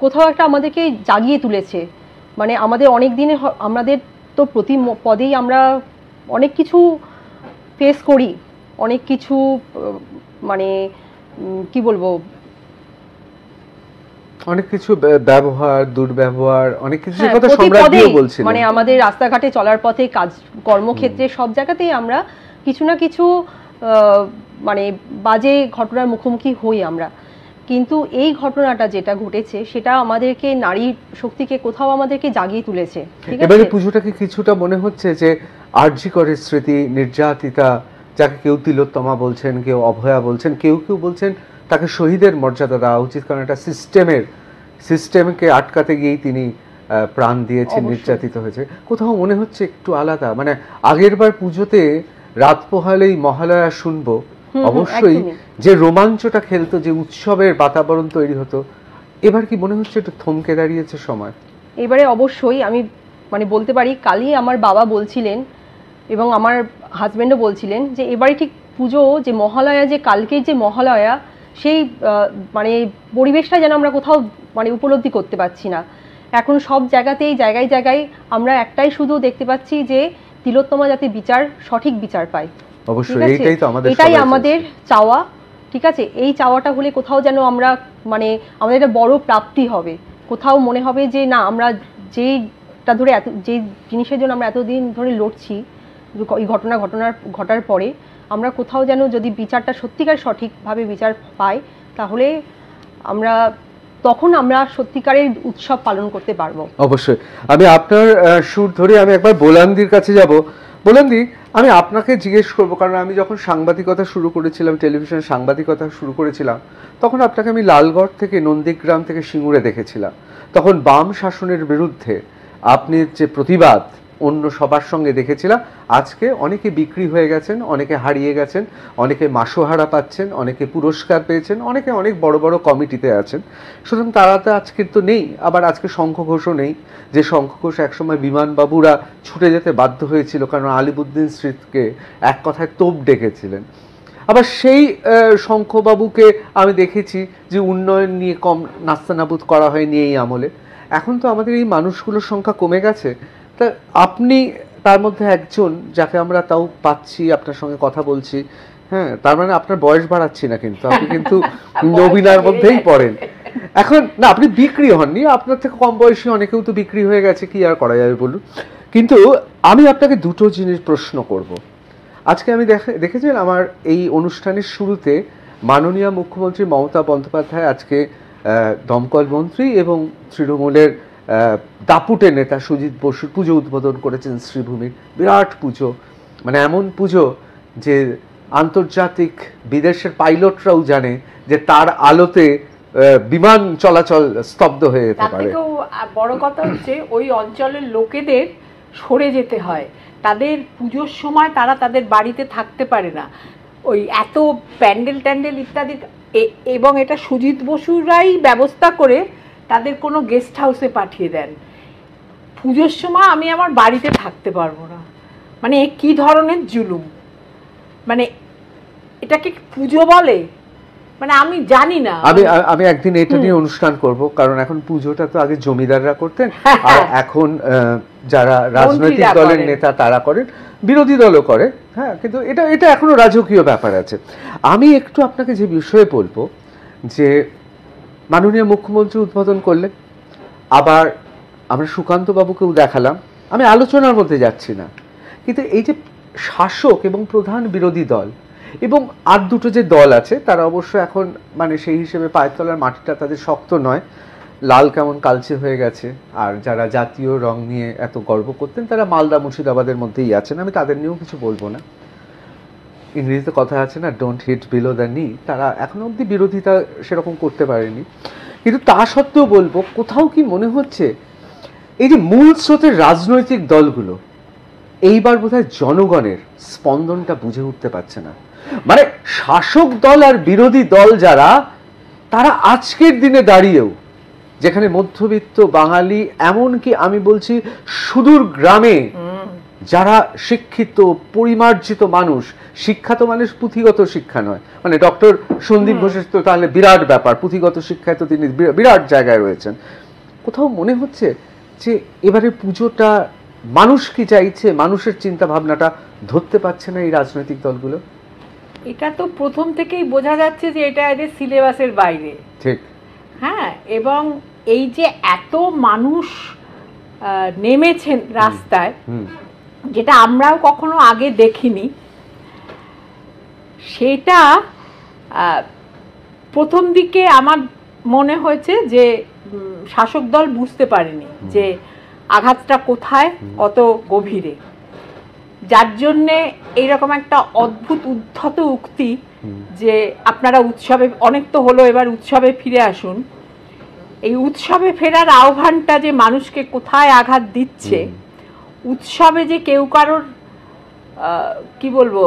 কোথাও একটা আমাদেরকে জাগিয়ে তুলেছে। মানে আমাদের অনেক দিনে আমাদের তো প্রতি পদেই আমরা অনেক কিছু ফেস করি, অনেক কিছু মানে কি বলবো, অনেক কিছু ব্যবহার, দুর্ব্যবহার, অনেক কিছু কথা সম্রাজ্ঞীও বলছিলেন। মানে আমাদের রাস্তাঘাটে চলার পথে, কাজ কর্মক্ষেত্রে, সব জায়গাতেই আমরা কিছু না কিছু মানে বাজে ঘটনার মুখোমুখি হই আমরা। কিন্তু এই ঘটনাটা যেটা ঘটেছে সেটা আমাদেরকে, নারী শক্তিকে কোথাও আমাদেরকে জাগিয়ে তুলেছে। এবারে পুজোটাকে কিছুটা মনে হচ্ছে যে আরজি করের স্মৃতি, নির্যাতিতা, যাকে কেউ তিলোত্তমা বলছেন, কেউ অভয়া বলছেন, কেউ কেউ বলছেন তাকে শহীদের মর্যাদা দেওয়া উচিত, কারণ একটা সিস্টেমকে আটকাতে গিয়েই তিনি প্রাণ দিয়েছেন, নির্যাতিত হয়েছে। কোথাও মনে হচ্ছে একটু আলাদা। মানে আগের বার পুজোতে রাত পোহালেই মহালয়া শুনবো, অবশ্যই যে রোমাঞ্চটা খেলতো, যে উৎসবের বাতাবরণ তৈরি হতো, এবার কি মনে হচ্ছে একটু থমকে দাঁড়িয়েছে সময়? এবারে অবশ্যই আমি মানে বলতে পারি, কালই আমার বাবা বলছিলেন এবং আমার হাজব্যান্ডও বলছিলেন যে এবারে ঠিক পুজো যে মহালয়া, যে কালকের যে মহালয়া, সেই মানে পরিবেশটা যেন আমরা কোথাও মানে উপলব্ধি করতে পারছি না। এখন সব জায়গাতেই, জায়গায় জায়গায় আমরা একটাই শুধু দেখতে পাচ্ছি যে তিলোত্তমা যাতে সঠিক বিচার পায়। অবশ্যই এটাই আমাদের চাওয়া, ঠিক আছে। এই চাওয়াটা হলে কোথাও যেন আমরা মানে আমাদের একটা বড় প্রাপ্তি হবে, কোথাও মনে হবে যে না, আমরা যেটা ধরে যে জিনিসের জন্য আমরা এতদিন ধরে লড়ছি, এই ঘটার পরে আমরা কোথাও যেন যদি বিচারটা সত্যিকার সঠিকভাবে বিচার পাই, তাহলে তখন আমরা সত্যিকারের উৎসব পালন করতে পারবো। অবশ্যই। আমি আপনার সুর ধরে আমি একবার বোলান্দির কাছে যাব। বোলান্দি, আমি আপনাকে জিজ্ঞেস করবো, কারণ আমি যখন সাংবাদিকতা শুরু করেছিলাম, টেলিভিশনে সাংবাদিকতা শুরু করেছিলাম, তখন আপনাকে আমি লালগড় থেকে, নন্দীগ্রাম থেকে সিঙ্গুরে দেখেছিলাম। তখন বাম শাসনের বিরুদ্ধে আপনি যে প্রতিবাদ অন্য সবার সঙ্গে দেখেছিলাম। আজকে অনেকে বিক্রি হয়ে গেছেন, অনেকে হারিয়ে গেছেন, অনেকে মাসোহারা পাচ্ছেন, অনেকে পুরস্কার পেয়েছেন, অনেকে অনেক বড় বড় কমিটিতে আছেন। সুতরাং তারা তো আজকের তো নেই। আবার আজকে শঙ্খ ঘোষও নেই, যে শঙ্খ ঘোষ একসময় বিমানবাবুরা ছুটে যেতে বাধ্য হয়েছিল, কারণ আলিবুদ্দিন স্মৃতকে এক কথায় তোপ ডেকেছিলেন। আবার সেই শঙ্খবাবুকে আমি দেখেছি যে উন্নয়ন নিয়ে কম নাস্তানাবুদ করা হয়নি এই আমলে। এখন তো আমাদের এই মানুষগুলোর সংখ্যা কমে গেছে। তা আপনি তার মধ্যে একজন, যাকে আমরা তাও পাচ্ছি, আপনার সঙ্গে কথা বলছি, হ্যাঁ, তার মানে আপনার বয়স বাড়াচ্ছি না, কিন্তু আপনি কিন্তু নবীনার মধ্যেই পড়েন। এখন না, আপনি বিক্রি হননি, আপনার থেকে কম বয়সী অনেকেও তো বিক্রি হয়ে গেছে, কি আর করা যাবে বলুন। কিন্তু আমি আপনাকে দুটো জিনিস প্রশ্ন করব। আজকে আমি দেখেছেন আমার এই অনুষ্ঠানের শুরুতে মাননীয় মুখ্যমন্ত্রী মমতা বন্দ্যোপাধ্যায় আজকে দমকল মন্ত্রী এবং তৃণমূলের দাপুটে নেতা সুজিত বসুর পুজো উদ্বোধন করেছেন শ্রীভূমির। বিরাট পুজো, মানে এমন পুজো যে আন্তর্জাতিক বিদেশের পাইলটরাও জানে যে তার আলোতে বিমান চলাচল স্তব্ধ হয়ে যেতে পারে। বড় কথা হচ্ছে ওই অঞ্চলের লোকেদের সরে যেতে হয়, তাদের পুজোর সময় তারা তাদের বাড়িতে থাকতে পারে না, ওই এত প্যান্ডেল ইত্যাদি, এবং এটা সুজিত বসুরাই ব্যবস্থা করে তাদের কোনো গেস্ট হাউসে পাঠিয়ে দেন। পুজোর সময় আমি আমার বাড়িতে থাকতে পারবো না, মানে কি ধরনের জুলুম, মানে এটাকে পুজো বলে? মানে আমি জানি না। আমি একদিন এটা নিয়ে অনুষ্ঠান করব, কারণ এখন পুজোটা তো আগে জমিদাররা করতেন, আর এখন যারা রাজনৈতিক দলের নেতা তারা করেন, বিরোধী দলও করে, হ্যাঁ, কিন্তু এটা এখনো রাজকীয় ব্যাপার আছে। আমি একটু আপনাকে যে বিষয়ে বলবো, যে মাননীয় মুখ্যমন্ত্রী উদ্বোধন করলেন, আবার আমরা সুকান্ত বাবুকেও দেখালাম, আমি আলোচনার মধ্যে যাচ্ছি না, কিন্তু এই যে শাসক এবং প্রধান বিরোধী দল এবং আর দুটো যে দল আছে, তারা অবশ্য এখন মানে সেই হিসেবে পায়ের তলার মাটিটা তাদের শক্ত নয়, লাল কেমন কালচে হয়ে গেছে। আর যারা জাতীয় রং নিয়ে এত গর্ব করতেন, তারা মালদা মুর্শিদাবাদের মধ্যেই আছেন, আমি তাদের নিয়েও কিছু বলবো না। ইংরেজিতে কথা আছে না, ডোন্ট হিট বিলো দ্য নি, তারা এখনো অবধি বিরোধিতা সেরকম করতে পারেনি। কিন্তু তা সত্ত্বেও বলবো, কোথাও কি মনে হচ্ছে এই যে মূল স্রোতের রাজনৈতিক দলগুলো এইবার বোধহয় জনগণের স্পন্দনটা বুঝে উঠতে পারছে না। মানে শাসক দল আর বিরোধী দল যারা, তারা আজকের দিনে দাঁড়িয়েও, যেখানে মধ্যবিত্ত বাঙালি, এমনকি আমি বলছি সুদূর গ্রামে যারা শিক্ষিত পরিমার্জিত মানুষ, শিক্ষা তো মানুষ পুঁথিগত শিক্ষা নয়, মানে ডক্টর সন্দীপ ঘোষের তো তাহলে বিরাট ব্যাপার, পুঁথিগত শিক্ষায় তো তিনি বিরাট জায়গায় রয়েছেন। কোথাও মনে হচ্ছে যে এবারে পুজোটা মানুষ কি চাইছে, মানুষের চিন্তা ভাবনাটা ধরতে পারছে না এই রাজনৈতিক দলগুলো? এটা তো প্রথম থেকেই বোঝা যাচ্ছে যে এটা এদের সিলেবাসের বাইরে। ঠিক, হ্যাঁ, এবং এই যে এত মানুষ নেমেছেন রাস্তায়, যেটা আমরাও কখনো আগে দেখিনি, সেটা প্রথম দিকে আমার মনে হয়েছে যে শাসক দল বুঝতে পারেনি যে আঘাতটা কোথায়, কত গভীরে, যার জন্যে এইরকম একটা অদ্ভুত উদ্ধত উক্তি যে আপনারা উৎসবে, অনেক তো হলো, এবার উৎসবে ফিরে আসুন। এই উৎসবে ফেরার আহ্বানটা যে মানুষকে কোথায় আঘাত দিচ্ছে, উৎসবে যে কেউ কারোর কি বলবো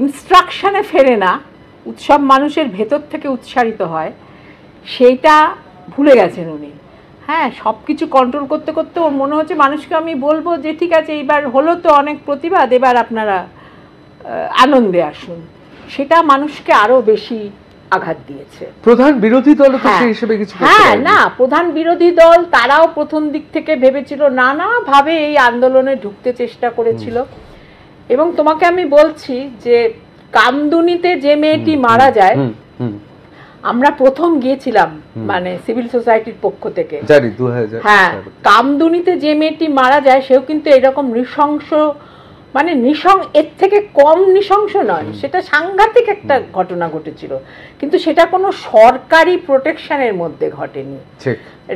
ইনস্ট্রাকশনে ফেরে না, উৎসব মানুষের ভেতর থেকে উৎসারিত হয়, সেইটা ভুলে গেছেন উনি। হ্যাঁ, সব কিছু কন্ট্রোল করতে করতে ওর মনে হচ্ছে মানুষকে আমি বলবো যে ঠিক আছে এইবার হলো তো অনেক প্রতিবাদ, এবার আপনারা আনন্দে আসুন। সেটা মানুষকে আরো বেশি আঘাত দিয়েছে। প্রধান বিরোধী দল তো সেই হিসেবে কিছু করতে হ্যাঁ, পারেনি। না, প্রধান বিরোধী দল তারাও প্রথম দিক থেকে ভেবেছিল, নানাভাবে এই আন্দোলনে ঢুকতে চেষ্টা করেছিল। এবং তোমাকে আমি বলছি যে কামদুনিতে যে মেয়েটি মারা যায়, আমরা প্রথম গিয়েছিলাম মানে সিভিল সোসাইটির পক্ষ থেকে, জানি 2000। হ্যাঁ, কামদুনিতে যে মেয়েটি মারা যায় সেও কিন্তু এরকম নৃশংস, মানে এর থেকে কম নৃশংস নয়, সেটা সাংঘাতিক একটা ঘটনা ঘটেছিল, কিন্তু সেটা কোনো সরকারি প্রোটেকশনের মধ্যে ঘটেনি,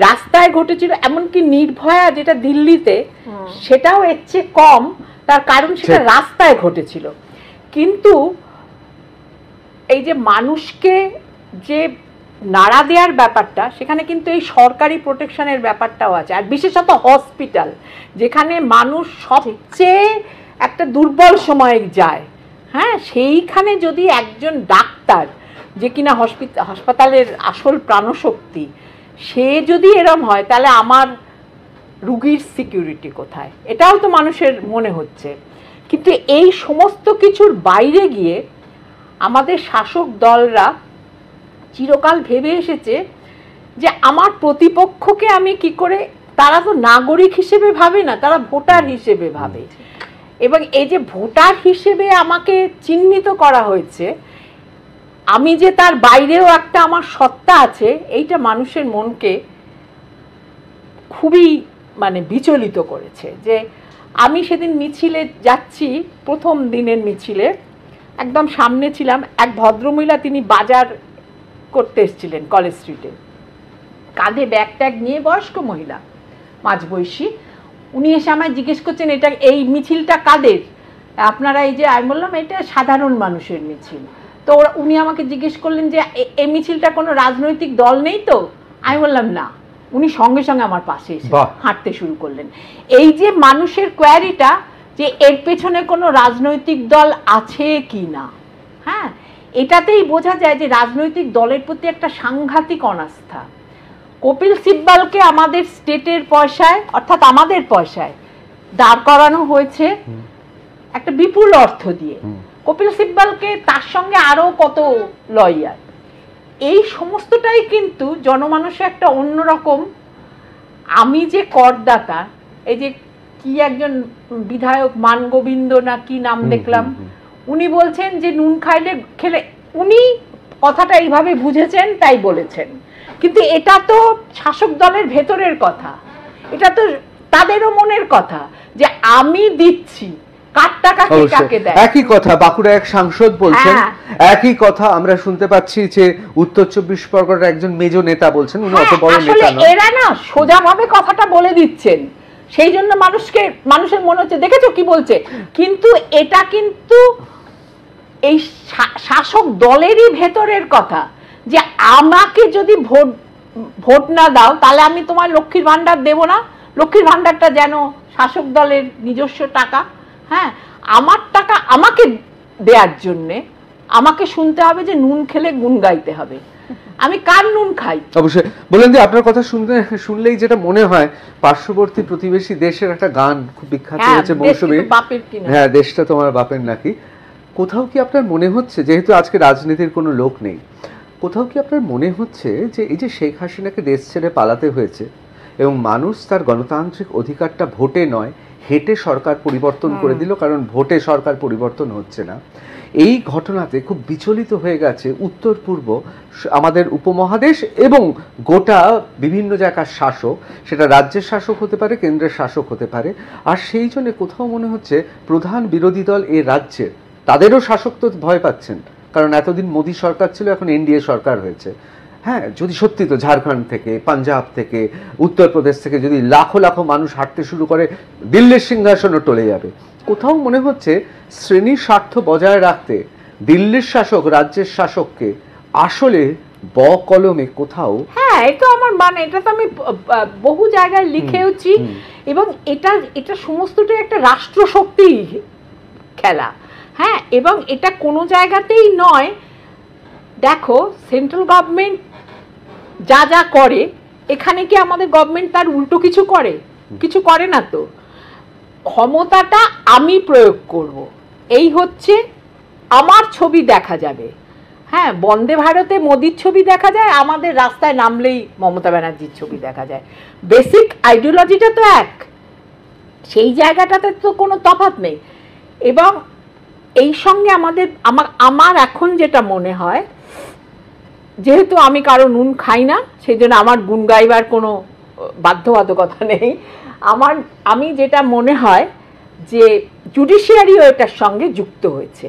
রাস্তায় ঘটেছিল। এমনকি নির্ভয়া যেটা দিল্লিতে, সেটাও এর চেয়ে কম, তার কারণ সেটা রাস্তায় ঘটেছিল। কিন্তু এই যে মানুষকে যে নাড়া দেওয়ার ব্যাপারটা, সেখানে কিন্তু এই সরকারি প্রোটেকশনের ব্যাপারটাও আছে। আর বিশেষত হসপিটাল, যেখানে মানুষ সবচেয়ে একটা দুর্বল সময়ে যায়, হ্যাঁ, সেইখানে যদি একজন ডাক্তার, যে কিনা হাসপাতালের আসল প্রাণশক্তি, সে যদি এরম হয়, তাহলে আমার রুগীর সিকিউরিটি কোথায়, এটাও তো মানুষের মনে হচ্ছে। কিন্তু এই সমস্ত কিছুর বাইরে গিয়ে আমাদের শাসক দলরা চিরকাল ভেবে এসেছে যে আমার প্রতিপক্ষকে আমি কি করে, তারা তো নাগরিক হিসেবে ভাবে না, তারা ভোটার হিসেবে ভাবে। এবং এই যে ভোটার হিসেবে আমাকে চিহ্নিত করা হয়েছে, আমি যে তার বাইরেও একটা আমার সত্তা আছে, এইটা মানুষের মনকে খুবই মানে বিচলিত করেছে। যে আমি সেদিন মিছিলে যাচ্ছি, প্রথম দিনের মিছিলে একদম সামনে ছিলাম, এক ভদ্রমহিলা, তিনি বাজার করতে এসেছিলেন কলেজ স্ট্রিটে, কাঁধে ব্যাগ ট্যাগ নিয়ে, বয়স্ক মহিলা, মাঝবয়সী। উনি এসে আমায় জিজ্ঞেস করছেন এটা, এই মিছিলটা কাদের আপনারা, এই যে আমি বললাম এটা সাধারণ মানুষের মিছিল। তো উনি আমাকে জিজ্ঞেস করলেন যে এই মিছিলটা কোনো রাজনৈতিক দল নেই তো? আমি বললাম না। উনি সঙ্গে সঙ্গে আমার পাশে এসে হাঁটতে শুরু করলেন। এই যে মানুষের কোয়ারিটা, যে এর পেছনে কোনো রাজনৈতিক দল আছে কি না, হ্যাঁ, এটাতেই বোঝা যায় যে রাজনৈতিক দলের প্রতি একটা সাংঘাতিক অনাস্থা। কপিল সিব্বালকে আমাদের স্টেটের পয়সায়, অর্থাৎ আমাদের পয়সায় দাঁড় করানো হয়েছে একটা বিপুল অর্থ দিয়ে। কপিল সিব্বালকে, তার সঙ্গে আরো কত লয়ার, এই সমস্তটাই কিন্তু জনমানসে একটা অন্যরকম, আমি যে করদাতা, এই যে কি একজন বিধায়ক মানগোবিন্দ না কি নাম দেখলাম, উনি বলছেন যে নুন খেলে, উনি কথাটা এইভাবে বুঝেছেন তাই বলেছেন, কিন্তু এটা তো শাসক দলের ভেতরের কথা, এটা তো তাদেরও মনের কথা যে আমি দিচ্ছি, কার টাকা কে কাকে দেয়। একই কথা বাঁকুড়া এক সাংসদ বলছেন, একই কথা আমরা শুনতে পাচ্ছি যে উত্তর 24 পরগনার একজন মেজো নেতা বলছেন, উনি অত বড় নেতা না। এরা না সোজাভাবে কথাটা বলে দিচ্ছেন, সেই জন্য মানুষের মনে হচ্ছে দেখেছো কি বলছে, কিন্তু এটা কিন্তু এই শাসক দলেরই ভেতরের কথা, যে আমাকে যদি ভোট না দাও তাহলে আমি তোমার লক্ষ্মীর ভান্ডার দেব না, লক্ষ্মীর ভান্ডারটা যেন শাসক দলের নিজস্ব টাকা, হ্যাঁ, আমার টাকা আমাকে দেওয়ার জন্যে আমাকে শুনতে হবে যে নুন খেলে গুণ গাইতে হবে। আমি কার নুন খাই? অবশ্যই বলেন যে আপনার কথা শুনলেই যেটা মনে হয় পার্শ্ববর্তী প্রতিবেশী দেশের একটা গান খুব বিখ্যাত হয়েছে মৌসুমী, হ্যাঁ দেশটা তোমার বাপের নাকি। কোথাও কি আপনার মনে হচ্ছে, যেহেতু আজকে রাজনীতির কোনো লোক নেই, কোথাও কি আপনার মনে হচ্ছে যে এই যে শেখ হাসিনাকে দেশ ছেড়ে পালাতে হয়েছে এবং মানুষ তার গণতান্ত্রিক অধিকারটা ভোটে নয় হেঁটে সরকার পরিবর্তন করে দিল, কারণ ভোটে সরকার পরিবর্তন হচ্ছে না, এই ঘটনাতে খুব বিচলিত হয়ে গেছে উত্তর পূর্ব আমাদের উপমহাদেশ এবং গোটা বিভিন্ন জায়গার শাসক, সেটা রাজ্যের শাসক হতে পারে, কেন্দ্রের শাসক হতে পারে। আর সেই জন্য কোথাও মনে হচ্ছে প্রধান বিরোধী দল এই রাজ্যের, তাদেরও শাসক তো ভয় পাচ্ছেন, কারণ এতদিন মোদী সরকার ছিল, এখন এনডিএ সরকার হয়েছে। হ্যাঁ, যদি সত্যি তো ঝাড়খণ্ড থেকে, পাঞ্জাব থেকে, উত্তরপ্রদেশ থেকে যদি লাখো লাখো মানুষ হাঁটতে শুরু করে, দিল্লির সিংহাসনও টলে যাবে। কোথাও মনে হচ্ছে শ্রেণীর স্বার্থ বজায় রাখতে দিল্লির শাসক রাজ্যের শাসককে আসলে বকলমে কোথাও, হ্যাঁ এটা আমার মানে, এটা তো আমি বহু জায়গায় লিখেওছি, এবং এটা সমস্তটাই একটা রাষ্ট্রশক্তি খেলা। হ্যাঁ, এবং এটা কোনো জায়গাতেই নয়, দেখো সেন্ট্রাল গভর্নমেন্ট যা যা করে, এখানে কি আমাদের গভর্নমেন্ট তার উল্টো কিছু করে? কিছু করে না তো। ক্ষমতাটা আমি প্রয়োগ করব, এই হচ্ছে আমার ছবি দেখা যাবে। হ্যাঁ, বন্দে ভারতে মোদির ছবি দেখা যায়, আমাদের রাস্তায় নামলেই মমতা ব্যানার্জির ছবি দেখা যায়। বেসিক আইডিওলজিটা তো এক, সেই জায়গাটাতে তো কোনো তফাৎ নেই। এবং এই সঙ্গে আমার এখন যেটা মনে হয়, যেহেতু আমি কারো নুন খাই না, সেই জন্য আমার গুণ গাইবার কোনো বাধ্যবাধকতা নেই। আমি যেটা মনে হয় যে জুডিশিয়ারিও এটার সঙ্গে যুক্ত হয়েছে,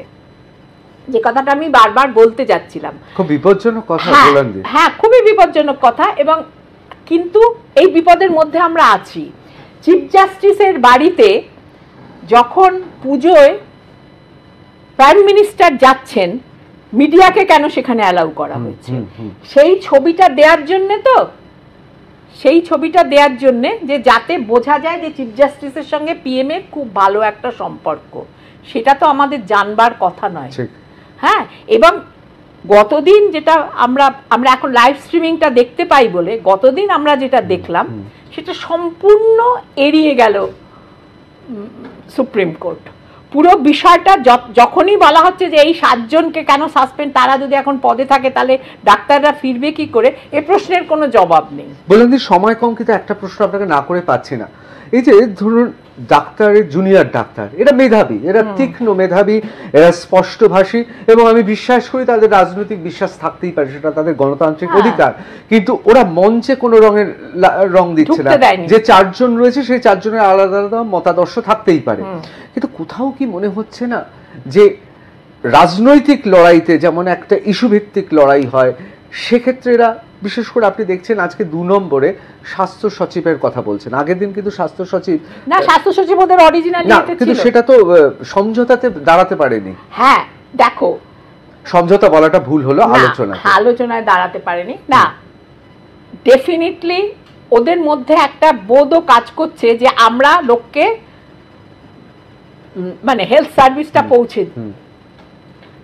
যে কথাটা আমি বারবার বলতে যাচ্ছিলাম। খুব বিপজ্জনক কথা বলেন। হ্যাঁ, খুবই বিপজ্জনক কথা। এবং কিন্তু এই বিপদের মধ্যে আমরা আছি। চিফ জাস্টিসের বাড়িতে যখন পুজোয় প্রাইম মিনিস্টার যাচ্ছেন, মিডিয়াকে কেন সেখানে অ্যালাউ করা হয়েছে? সেই ছবিটা দেওয়ার জন্যে তো, সেই ছবিটা দেওয়ার জন্যে যে যাতে বোঝা যায় যে চিফ জাস্টিসের সঙ্গে পিএম এর খুব ভালো একটা সম্পর্ক, সেটা তো আমাদের জানবার কথা নয়। হ্যাঁ, এবং গতদিন যেটা আমরা এখন লাইভ স্ট্রিমিংটা দেখতে পাই বলে, গতদিন আমরা যেটা দেখলাম সেটা সম্পূর্ণ এড়িয়ে গেল সুপ্রিম কোর্ট। পুরো বিষয়টা যখনই বলা হচ্ছে যে এই 7 জনকে কেন সাসপেন্ড, তারা যদি এখন পদে থাকে তাহলে ডাক্তাররা ফিরবে কি করে, এ প্রশ্নের কোনো জবাব নেই। বলেন যে সময় কম, কিন্তু একটা প্রশ্ন আপনাকে না করে পাচ্ছি না। এই যে ধরুন ডাক্তারের জুনিয়র ডাক্তার, এরা মেধাবী, এরা তীক্ষ্ণ মেধাবী, এরা স্পষ্টভাষী, এবং আমি বিশ্বাস করি তাদের রাজনৈতিক বিশ্বাস থাকতেই পারে, সেটা তাদের গণতান্ত্রিক অধিকার, কিন্তু ওরা মঞ্চে কোনো রং দিচ্ছে না। যে 4 জন রয়েছে সেই 4 জনের আলাদা আলাদা মতাদর্শ থাকতেই পারে, কিন্তু কোথাও কি মনে হচ্ছে না যে রাজনৈতিক লড়াইতে যেমন একটা ইস্যু ভিত্তিক লড়াই হয়, সেক্ষেত্রে এরা, বিশেষ করে আপনি দেখছেন আজকে 2 নম্বরে স্বাস্থ্য সচিবের কথা বলছেন, আগের দিন কিন্তু স্বাস্থ্য সচিব না, স্বাস্থ্য সচিব ওদের অরিজিনাল ছিল, কিন্তু সেটা তো সমঝোতাতে দাঁড়াতে পারেনি। হ্যাঁ দেখো, সমঝোতা বলাটা ভুল হলো, আলোচনায় দাঁড়াতে পারেনি না। ডেফিনেটলি ওদের মধ্যে একটা বোধও কাজ করছে যে আমরা লোককে মানে হেলথ সার্ভিসটা পৌঁছে,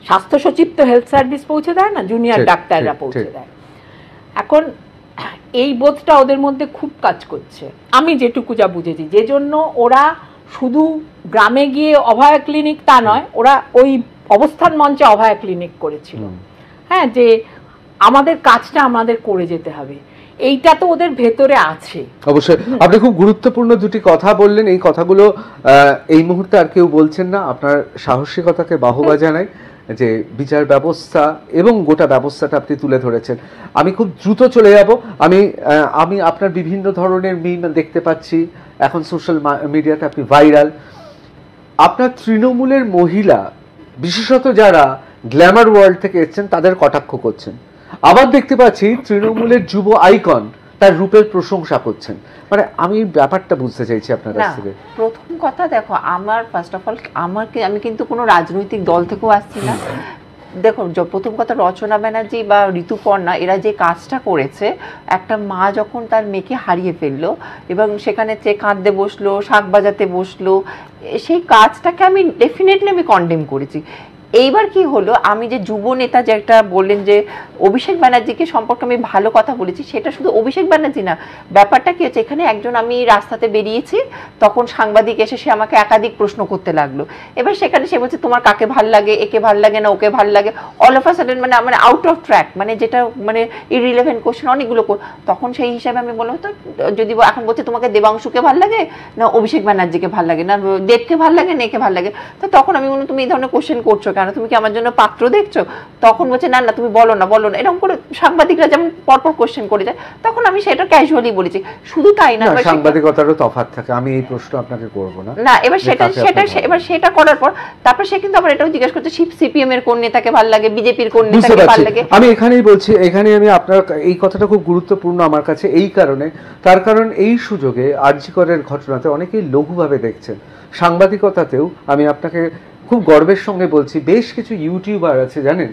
স্বাস্থ্য সচিব তো হেলথ সার্ভিস পৌঁছে দেয় না, জুনিয়র ডাক্তাররা পৌঁছে দেয়। এখন এই বোধটা ওদের মধ্যে খুব কাজ করছে, আমি যেটুকু যা বুঝেছি, যে জন্য ওরা শুধু গ্রামে গিয়ে অভয়া ক্লিনিক তা নয়, ওরা ওই অবস্থান মঞ্চে অভয়া ক্লিনিক করেছিল। হ্যাঁ, যে আমাদের কাজটা আমাদের করে যেতে হবে, এইটা তো ওদের ভেতরে আছে। অবশ্যই আপনি খুব গুরুত্বপূর্ণ দুটি কথা বললেন, এই কথাগুলো এই মুহূর্তে আর কেউ বলছেন না, আপনার সাহসিকতাকে বাহবা জানাই, যে বিচার ব্যবস্থা এবং গোটা ব্যবস্থাটা আপনি তুলে ধরেছেন। আমি খুব দ্রুত চলে যাব, আমি আপনার বিভিন্ন ধরনের মিম দেখতে পাচ্ছি এখন সোশ্যাল মিডিয়াতে, আপনি ভাইরাল। আপনার তৃণমূলের মহিলা, বিশেষত যারা গ্ল্যামার ওয়ার্ল্ড থেকে এসেছেন, তাদের কটাক্ষ করছেন। আবার দেখতে পাচ্ছি তৃণমূলের যুব আইকন তার রূপের প্রশংসা করছেন। মানে আমি ব্যাপারটা বুঝতে চাইছি আপনার কাছ থেকে। প্রথম কথা দেখো, আমার ফার্স্ট অফ অল আমি কিন্তু কোনো রাজনৈতিক দল থেকেও আসছি না, দেখো প্রথম কথা রচনা ব্যানার্জি বা ঋতুপর্ণা এরা যে কাজটা করেছে, একটা মা যখন তার মেয়েকে হারিয়ে ফেললো এবং সেখানে কাঁদতে বসলো, শাক বাজাতে বসলো, সেই কাজটাকে আমি ডেফিনেটলি আমি কন্ডেম করেছি। এইবার কি হলো, আমি যে যুব নেতা যে একটা বললেন যে অভিষেক ব্যানার্জিকে সম্পর্কে আমি ভালো কথা বলেছি, সেটা শুধু অভিষেক ব্যানার্জি না, ব্যাপারটা কি হচ্ছে, এখানে একজন আমি রাস্তাতে বেরিয়েছি, তখন সাংবাদিক এসে সে আমাকে একাধিক প্রশ্ন করতে লাগলো। এবার সেখানে সে বলছে তোমার কাকে ভাল লাগে, একে ভাল লাগে না ওকে ভাল লাগে, অল অফ আ সাডেন মানে আমার আউট অফ ট্র্যাক, মানে যেটা মানে ইরিলেভেন্ট কোশ্চেন অনেকগুলো। তখন সেই হিসাবে আমি বললাম তো যদি এখন বলছে তোমাকে দেবাংশুকে ভাল লাগে না অভিষেক ব্যানার্জিকে ভাল লাগে না দেবকে ভাল লাগে না একে ভাল লাগে, তো তখন আমি বললাম তুমি এই ধরনের কোশ্চেন করছো কেন, তুমি কি আমার জন্য পাত্র দেখছো? তখন বলছে না না তুমি বলো না বলো না, এরকম করে সাংবাদিকরা যেমন পরপর কোশ্চেন করে যায়, তখন আমি সেটা ক্যাজুয়ালি বলেছি। শুধু তাই না, সাংবাদিকতারও তফাৎ থাকে, আমি এই প্রশ্ন আপনাকে করব না। না এবার সেটা করার পর তারপর সে কিন্তু আবার এটাও জিজ্ঞেস করছে সিপিএম এর কোন নেতাকে ভালো লাগে, বিজেপির কোন নেতাকে ভালো লাগে। আমি এখানেই বলছি, এখানে আমি আপনার এই কথাটা খুব গুরুত্বপূর্ণ আমার কাছে, এই কারণে তার কারণ এই সুযোগে আরজি করের ঘটনাতে অনেকেই লঘুভাবে দেখছেন। সাংবাদিকতাতেও আমি আপনাকে খুব গর্বের সঙ্গে বলছি, বেশ কিছু ইউটিউবার আছে জানেন,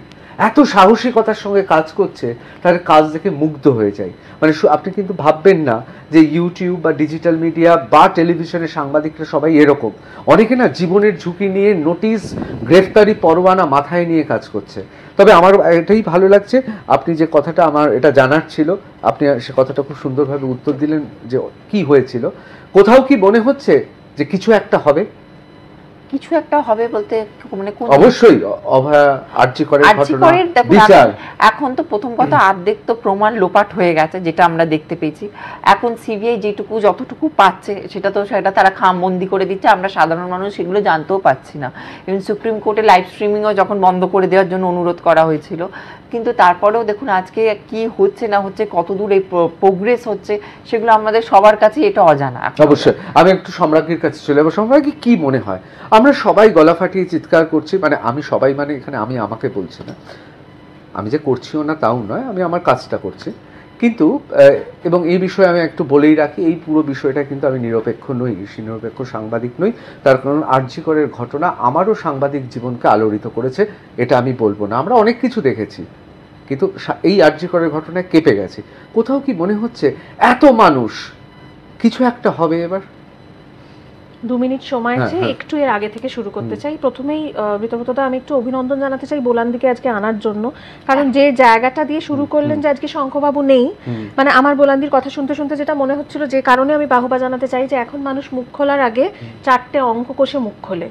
এত সাহসিকতার সঙ্গে কাজ করছে, তার কাজ দেখে মুগ্ধ হয়ে যায়। মানে আপনি কিন্তু ভাববেন না যে ইউটিউব বা ডিজিটাল মিডিয়া বা টেলিভিশনের সাংবাদিকরা সবাই এরকম। অনেকে না জীবনের ঝুঁকি নিয়ে নোটিশ, গ্রেফতারি পরোয়ানা মাথায় নিয়ে কাজ করছে। তবে আমার এটাই ভালো লাগছে, আপনি যে কথাটা আমার এটা জানার ছিল, আপনি সে কথাটা খুব সুন্দরভাবে উত্তর দিলেন যে কি হয়েছিল। কোথাও কি মনে হচ্ছে যে কিছু একটা হবে? কিছু একটা হবে বলতে মানে অবশ্যই আরজি করের ঘটনা বিচার। এখন তো প্রথম কথা অর্ধেক তো প্রমাণ লোপাট হয়ে গেছে, যেটা আমরা দেখতে পেয়েছি। এখন সিবিআই যেটুকু যতটুকু পাচ্ছে সেটা তারা খামবন্দি করে দিচ্ছে, আমরা সাধারণ মানুষ সেগুলো জানতেও পাচ্ছি না। এবং সুপ্রিম কোর্টে লাইভ স্ট্রিমিংও যখন বন্ধ করে দেওয়ার জন্য অনুরোধ করা হয়েছিল, কিন্তু তারপরেও দেখুন আজকে কি হচ্ছে না হচ্ছে, কতদূর এই প্রোগ্রেস হচ্ছে, সেগুলো আমাদের সবার কাছে এটা অজানা। অবশ্যই আমি একটু সম্রাজ্ঞীর কাছে চলে যাবো। সম্রাজ্ঞী, কি মনে হয়, আমরা সবাই গলা ফাটিয়ে চিৎকার করছি, মানে আমি সবাই মানে এখানে আমি আমাকে বলছি না, আমি যে করছিও না তাও নয়, আমি আমার কাজটা করছি, কিন্তু এবং এই বিষয়ে আমি একটু বলেই রাখি, এই পুরো বিষয়টা কিন্তু আমি নিরপেক্ষ নই, নিরপেক্ষ সাংবাদিক নই। তার কারণ আরজি করের ঘটনা আমারও সাংবাদিক জীবনকে আলোড়িত করেছে, এটা আমি বলবো না। আমরা অনেক কিছু দেখেছি, কিন্তু এই আরজি করের ঘটনায় কেঁপে গেছে। কোথাও কি মনে হচ্ছে এত মানুষ, কিছু একটা হবে এবার? 2 মিনিট সময় আছে, একটু এর আগে থেকে শুরু করতে চাই। প্রথমেই ঋতব্রতদা আমি একটু অভিনন্দন জানাতে চাই বোলান্দিকে আজকে আনার জন্য, কারণ যে জায়গাটা দিয়ে শুরু করলেন যে আজকে শঙ্খবাবু নেই, মানে আমার বোলান্দির কথা শুনতে শুনতে যেটা মনে হচ্ছিল, যে কারণে আমি বাহবা জানাতে চাই যে এখন মানুষ মুখ খোলার আগে 4টে অঙ্ক কষে মুখ খোলে।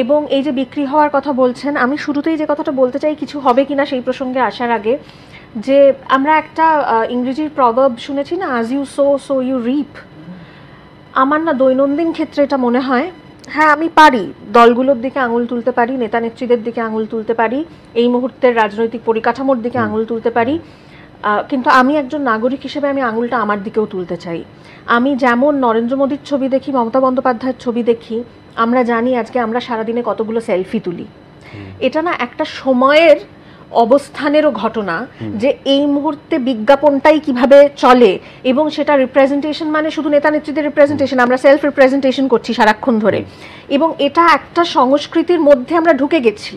এবং এই যে বিক্রি হওয়ার কথা বলছেন, আমি শুরুতেই যে কথাটা বলতে চাই কিছু হবে কিনা সেই প্রসঙ্গে আসার আগে, যে আমরা একটা ইংরেজির প্রভাব শুনেছি না, আজ ইউ সো ইউ রিপ। আমার না দৈনন্দিন ক্ষেত্রে এটা মনে হয়, হ্যাঁ আমি পারি দলগুলোর দিকে আঙুল তুলতে পারি, নেতা নেত্রীদের দিকে আঙুল তুলতে পারি, এই মুহূর্তের রাজনৈতিক পরিকাঠামোর দিকে আঙুল তুলতে পারি, কিন্তু আমি একজন নাগরিক হিসেবে আমি আঙুলটা আমার দিকেও তুলতে চাই। আমি যেমন নরেন্দ্র মোদীর ছবি দেখি, মমতা বন্দ্যোপাধ্যায়ের ছবি দেখি, আমরা জানি আজকে আমরা সারাদিনে কতগুলো সেলফি তুলি। এটা না একটা সময়ের অবস্থানেরও ঘটনা, যে এই মুহূর্তে বিজ্ঞাপনটাই কিভাবে চলে, এবং সেটা রিপ্রেজেন্টেশন মানে শুধু নেতা নেত্রীদের রিপ্রেজেন্টেশন, আমরা সেলফ রিপ্রেজেন্টেশন করছি সারাক্ষণ ধরে, এবং এটা একটা সংস্কৃতির মধ্যে আমরা ঢুকে গেছি।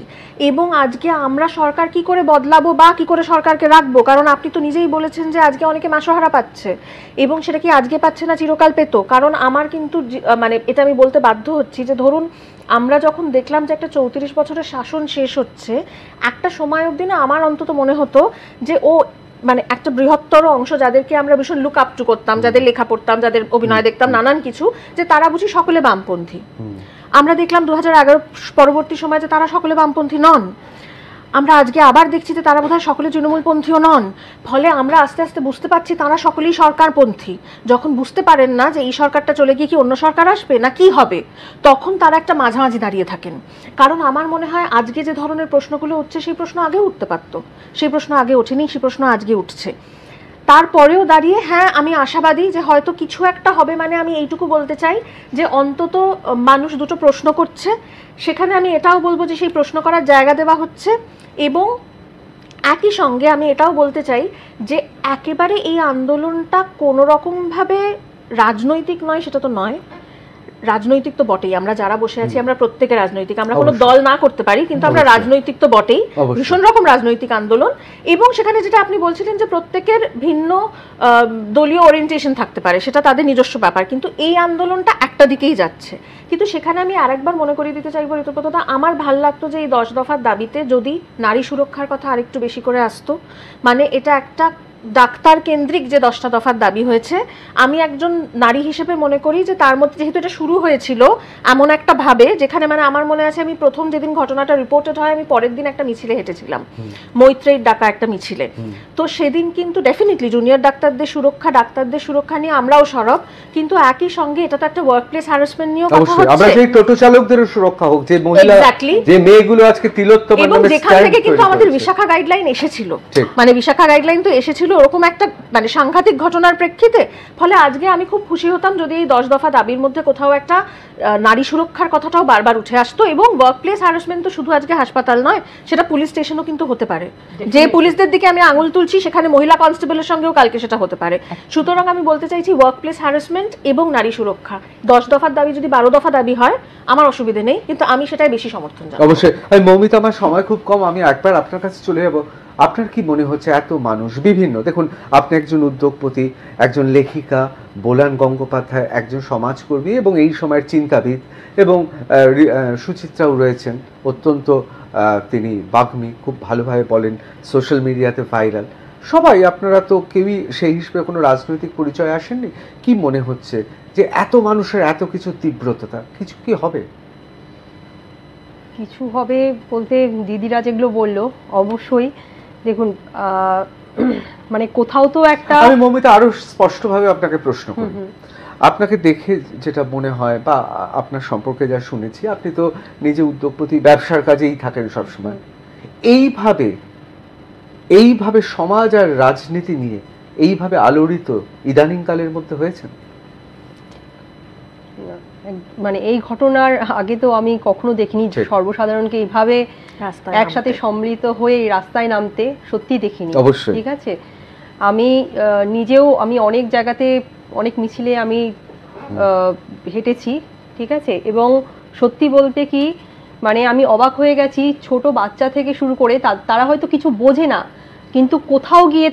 এবং আজকে আমরা সরকার কি করে বদলাবো বা কি করে সরকারকে রাখবো, কারণ আপনি তো নিজেই বলেছেন যে আজকে অনেকে মাসোহারা পাচ্ছে, এবং সেটা কি আজকে পাচ্ছে না চিরকাল পেত। কারণ আমার কিন্তু মানে এটা আমি বলতে বাধ্য হচ্ছি যে ধরুন আমরা যখন দেখলাম যে একটা 34 বছরের শাসন শেষ হচ্ছে, একটা সময় অবধি না আমার অন্তত মনে হতো যে ও মানে একটা বৃহত্তর অংশ যাদেরকে আমরা ভীষণ লুক আপ টু করতাম, যাদের লেখা পড়তাম, যাদের অভিনয় দেখতাম, নানান কিছু, যে তারা বুঝি সকলে বামপন্থী। আমরা দেখলাম 2011 পরবর্তী সময়ে যে তারা সকলে বামপন্থী নন। আমরা আজকে আবার দেখছি যে তারা বোধহয় সকলে তৃণমূলপন্থীও নন। ফলে আমরা আস্তে আস্তে বুঝতে পারছি তারা সকলেই সরকারপন্থী। যখন বুঝতে পারেন না যে এই সরকারটা চলে গিয়ে কি অন্য সরকার আসবে না কি হবে, তখন তারা একটা মাঝামাঝি দাঁড়িয়ে থাকেন। কারণ আমার মনে হয় আজকে যে ধরনের প্রশ্নগুলো উঠছে সেই প্রশ্ন আগে উঠতে পারতো, সেই প্রশ্ন আগে ওঠেনি, সেই প্রশ্ন আজকে উঠছে। তারপরেও দাঁড়িয়ে হ্যাঁ আমি আশাবাদী যে হয়তো কিছু একটা হবে। মানে আমি এইটুকু বলতে চাই যে অন্তত মানুষ দুটো প্রশ্ন করছে, সেখানে আমি এটাও বলবো যে সেই প্রশ্ন করার জায়গা দেওয়া হচ্ছে। এবং একই সঙ্গে আমি এটাও বলতে চাই যে একেবারে এই আন্দোলনটা কোনো রকমভাবে রাজনৈতিক নয়, সেটা তো নয়, রাজনৈতিক তো বটেই, আমরা যারা বসে আছি আমরা প্রত্যেকে রাজনৈতিক, আমরা কোনো অবশ্যই। দল না করতে পারি কিন্তু আমরা অবশ্যই। রাজনৈতিক তো বটেই, অবশ্যই। ভীষণ রকম রাজনৈতিক আন্দোলন। এবং সেখানে যেটা আপনি বলছিলেন যে প্রত্যেকের ভিন্ন দলীয় ওরিয়েন্টেশন থাকতে পারে, সেটা তাদের নিজস্ব ব্যাপার, কিন্তু এই আন্দোলনটা একটা দিকেই যাচ্ছে। কিন্তু সেখানে আমি আরেকবার মনে করিয়ে দিতে চাইবো ঋতুব্রতদা, আমার ভাল লাগতো যে এই 10 দফার দাবিতে যদি নারী সুরক্ষার কথা আরেকটু বেশি করে আসতো। মানে এটা একটা ডাক্তার কেন্দ্রিক যে 10টা দফার দাবি হয়েছে, আমি একজন নারী হিসেবে মনে করি যে তার মধ্যে যেহেতু এটা শুরু হয়েছিল এমন একটা ভাবে, যেখানে মানে আমার মনে আছে আমি প্রথম যেদিন ঘটনাটা রিপোর্টেড হয় আমি পরের দিন একটা মিছিলে হেঁটেছিলাম, মৈত্রেয়ীর ডাকা একটা মিছিলে। তো সেদিন কিন্তু ডেফিনেটলি জুনিয়র ডাক্তারদের সুরক্ষা নিয়ে আমরাও সরব, কিন্তু একই সঙ্গে এটা তো একটা ওয়ার্কপ্লেস হ্যারাসমেন্ট নিয়েও কথা অবশ্যই আমরা হচ্ছে। যে টোটো চালকদেরও সুরক্ষা হোক, যে মহিলা Exactly. যে মেয়েগুলো আজকে তিলোত্তমার এবং নামে যেখান stand থেকে কিন্তু তৈরি আমাদের করেছে। বিশাখা গাইডলাইন এসেছিল, ঠিক। মানে বিশাখা গাইডলাইন তো এসেছিল ওরকম একটা মানে সাংঘাতিক ঘটনার প্রেক্ষিতে। ফলে আজকে আমি খুব খুশি হতাম যদি এই 10 দফা দাবির মধ্যে কোথাও একটা নারী সুরক্ষার কথাটাও বারবার উঠে আসতো। এবং ওয়ার্কপ্লেস হ্যারাসমেন্ট তো শুধু আজকে হাসপাতাল নয়, সেটা পুলিশ স্টেশনও কিন্তু হতে পারে। যে পুলিশদের দিকে আমি আঙুল তুলছি সেখানে মহিলা কনস্টেবলের সঙ্গেও কালকে সেটা হতে পারে। সুতরাং আমি বলতে চাইছি ওয়ার্কপ্লেস হ্যারাসমেন্ট এবং নারী সুরক্ষা 10 দফার দাবি যদি 12 দফা দাবি হয় আমার অসুবিধে নেই, কিন্তু আমি সেটাই বেশি সমর্থন জানাই। অবশ্যই। আমি মৌমিতা, আমার সময় খুব কম, আমি একবার আপনার কাছে চলে যাব। আপনার কি মনে হচ্ছে এত মানুষ বিভিন্ন, দেখুন আপনি একজন উদ্যোগপতি, একজন লেখিকা বোলান গঙ্গোপাধ্যায়, একজন সমাজকর্মী এবং এই সময়ের চিন্তাবিদ, এবং সুচিত্রাও রয়েছেন, অত্যন্ত তিনি বাগ্মী, খুব ভালোভাবে বলেন, সোশ্যাল মিডিয়াতে ভাইরাল। সবাই আপনারা তো কেউই সেই হিসেবে কোনো রাজনৈতিক পরিচয় আসেননি। কি মনে হচ্ছে যে এত মানুষের এত কিছু তীব্রতা, কিছু কি হবে? কিছু হবে বলতে দিদিরা যেগুলো বললো অবশ্যই, দেখুন মানে কোথাও তো একটা, আমি মৌমিতা আরো স্পষ্টভাবে আপনাকে প্রশ্ন করি, আপনাকে দেখে যেটা মনে হয় বা আপনার সম্পর্কে যা শুনেছি, আপনি তো নিজে উদ্যোগপতি, ব্যবসার কাজেই থাকেন সবসময়, এইভাবে সমাজ আর রাজনীতি নিয়ে এইভাবে আলোড়িত ইদানিংকালের মধ্যে হয়েছেন? মানে এই ঘটনার আগে তো আমি কখনো দেখিনি ঠিক। সর্বসাধারণকে এইভাবে রাস্তায় একসাথে সম্মিলিত হয়ে এই রাস্তায় নামতে, সত্যি দেখিনি। অবশ্যই। ঠিক আছে, আমি নিজেও আমি অনেক জায়গাতে অনেক মিছিলে আমি হেঁটেছি, ঠিক আছে, এবং সত্যি বলতে কি মানে আমি অবাক হয়ে গেছি, ছোট বাচ্চা থেকে শুরু করে তারা হয়তো কিছু বোঝে না, কিন্তু কোথাও গিয়ে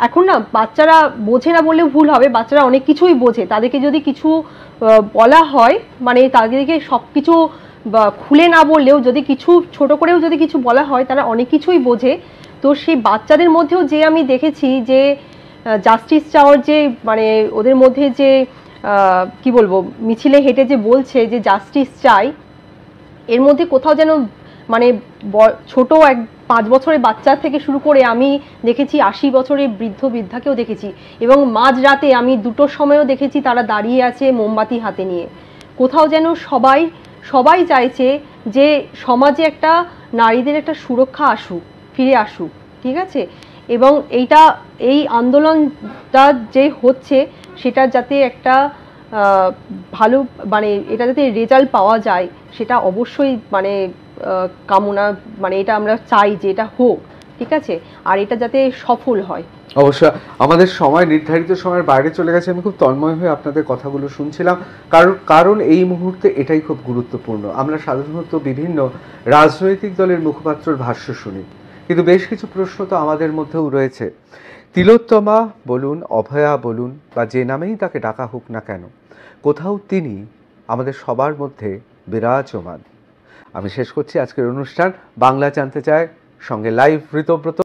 এখন না বাচ্চারা বোঝে না বললেও ভুল হবে, বাচ্চারা অনেক কিছুই বোঝে। তাদেরকে যদি কিছু বলা হয়, মানে তাদেরকে সব কিছু খুলে না বললেও যদি কিছু ছোট করেও যদি কিছু বলা হয় তারা অনেক কিছুই বোঝে। তো সেই বাচ্চাদের মধ্যেও যে আমি দেখেছি যে জাস্টিস চাওয়ার যে মানে ওদের মধ্যে যে কি বলবো মিছিলে হেঁটে যে বলছে যে জাস্টিস চাই, এর মধ্যে কোথাও যেন মানে ছোট 5 বছরের বাচ্চা থেকে শুরু করে আমি দেখেছি 80 বছরের বৃদ্ধাকেও দেখেছি, এবং মাঝরাতে আমি 2টোর সময়ও দেখেছি তারা দাঁড়িয়ে আছে মোমবাতি হাতে নিয়ে। কোথাও যেন সবাই চাইছে যে সমাজে একটা নারীদের একটা সুরক্ষা ফিরে আসুক, ঠিক আছে, এবং এই আন্দোলনটা যে হচ্ছে সেটা যাতে একটা ভালো মানে এটা যাতে রেজাল্ট পাওয়া যায় সেটা অবশ্যই মানে কামনা, মানে এটা আমরা চাই যে এটা হোক, ঠিক আছে, আর এটা যাতে সফল হয়। অবশ্যই। আমাদের সময় নির্ধারিত সময়ের বাইরে চলে গেছে, আমি খুব তন্ময় হয়ে আপনাদের কথাগুলো শুনছিলাম, কারণ এই মুহূর্তে এটাই খুব গুরুত্বপূর্ণ। আমরা সাধারণত বিভিন্ন রাজনৈতিক দলের মুখপাত্রর ভাষ্য শুনি, কিন্তু বেশ কিছু প্রশ্ন তো আমাদের মধ্যেও রয়েছে। তিলোত্তমা বলুন, অভয়া বলুন, বা যে নামেই তাকে ডাকা হোক না কেন, কোথাও তিনি আমাদের সবার মধ্যে বিরাজমান। আমি শেষ করছি আজকের অনুষ্ঠান। বাংলা জানতে চায় সঙ্গে লাইভ ঋতব্রত।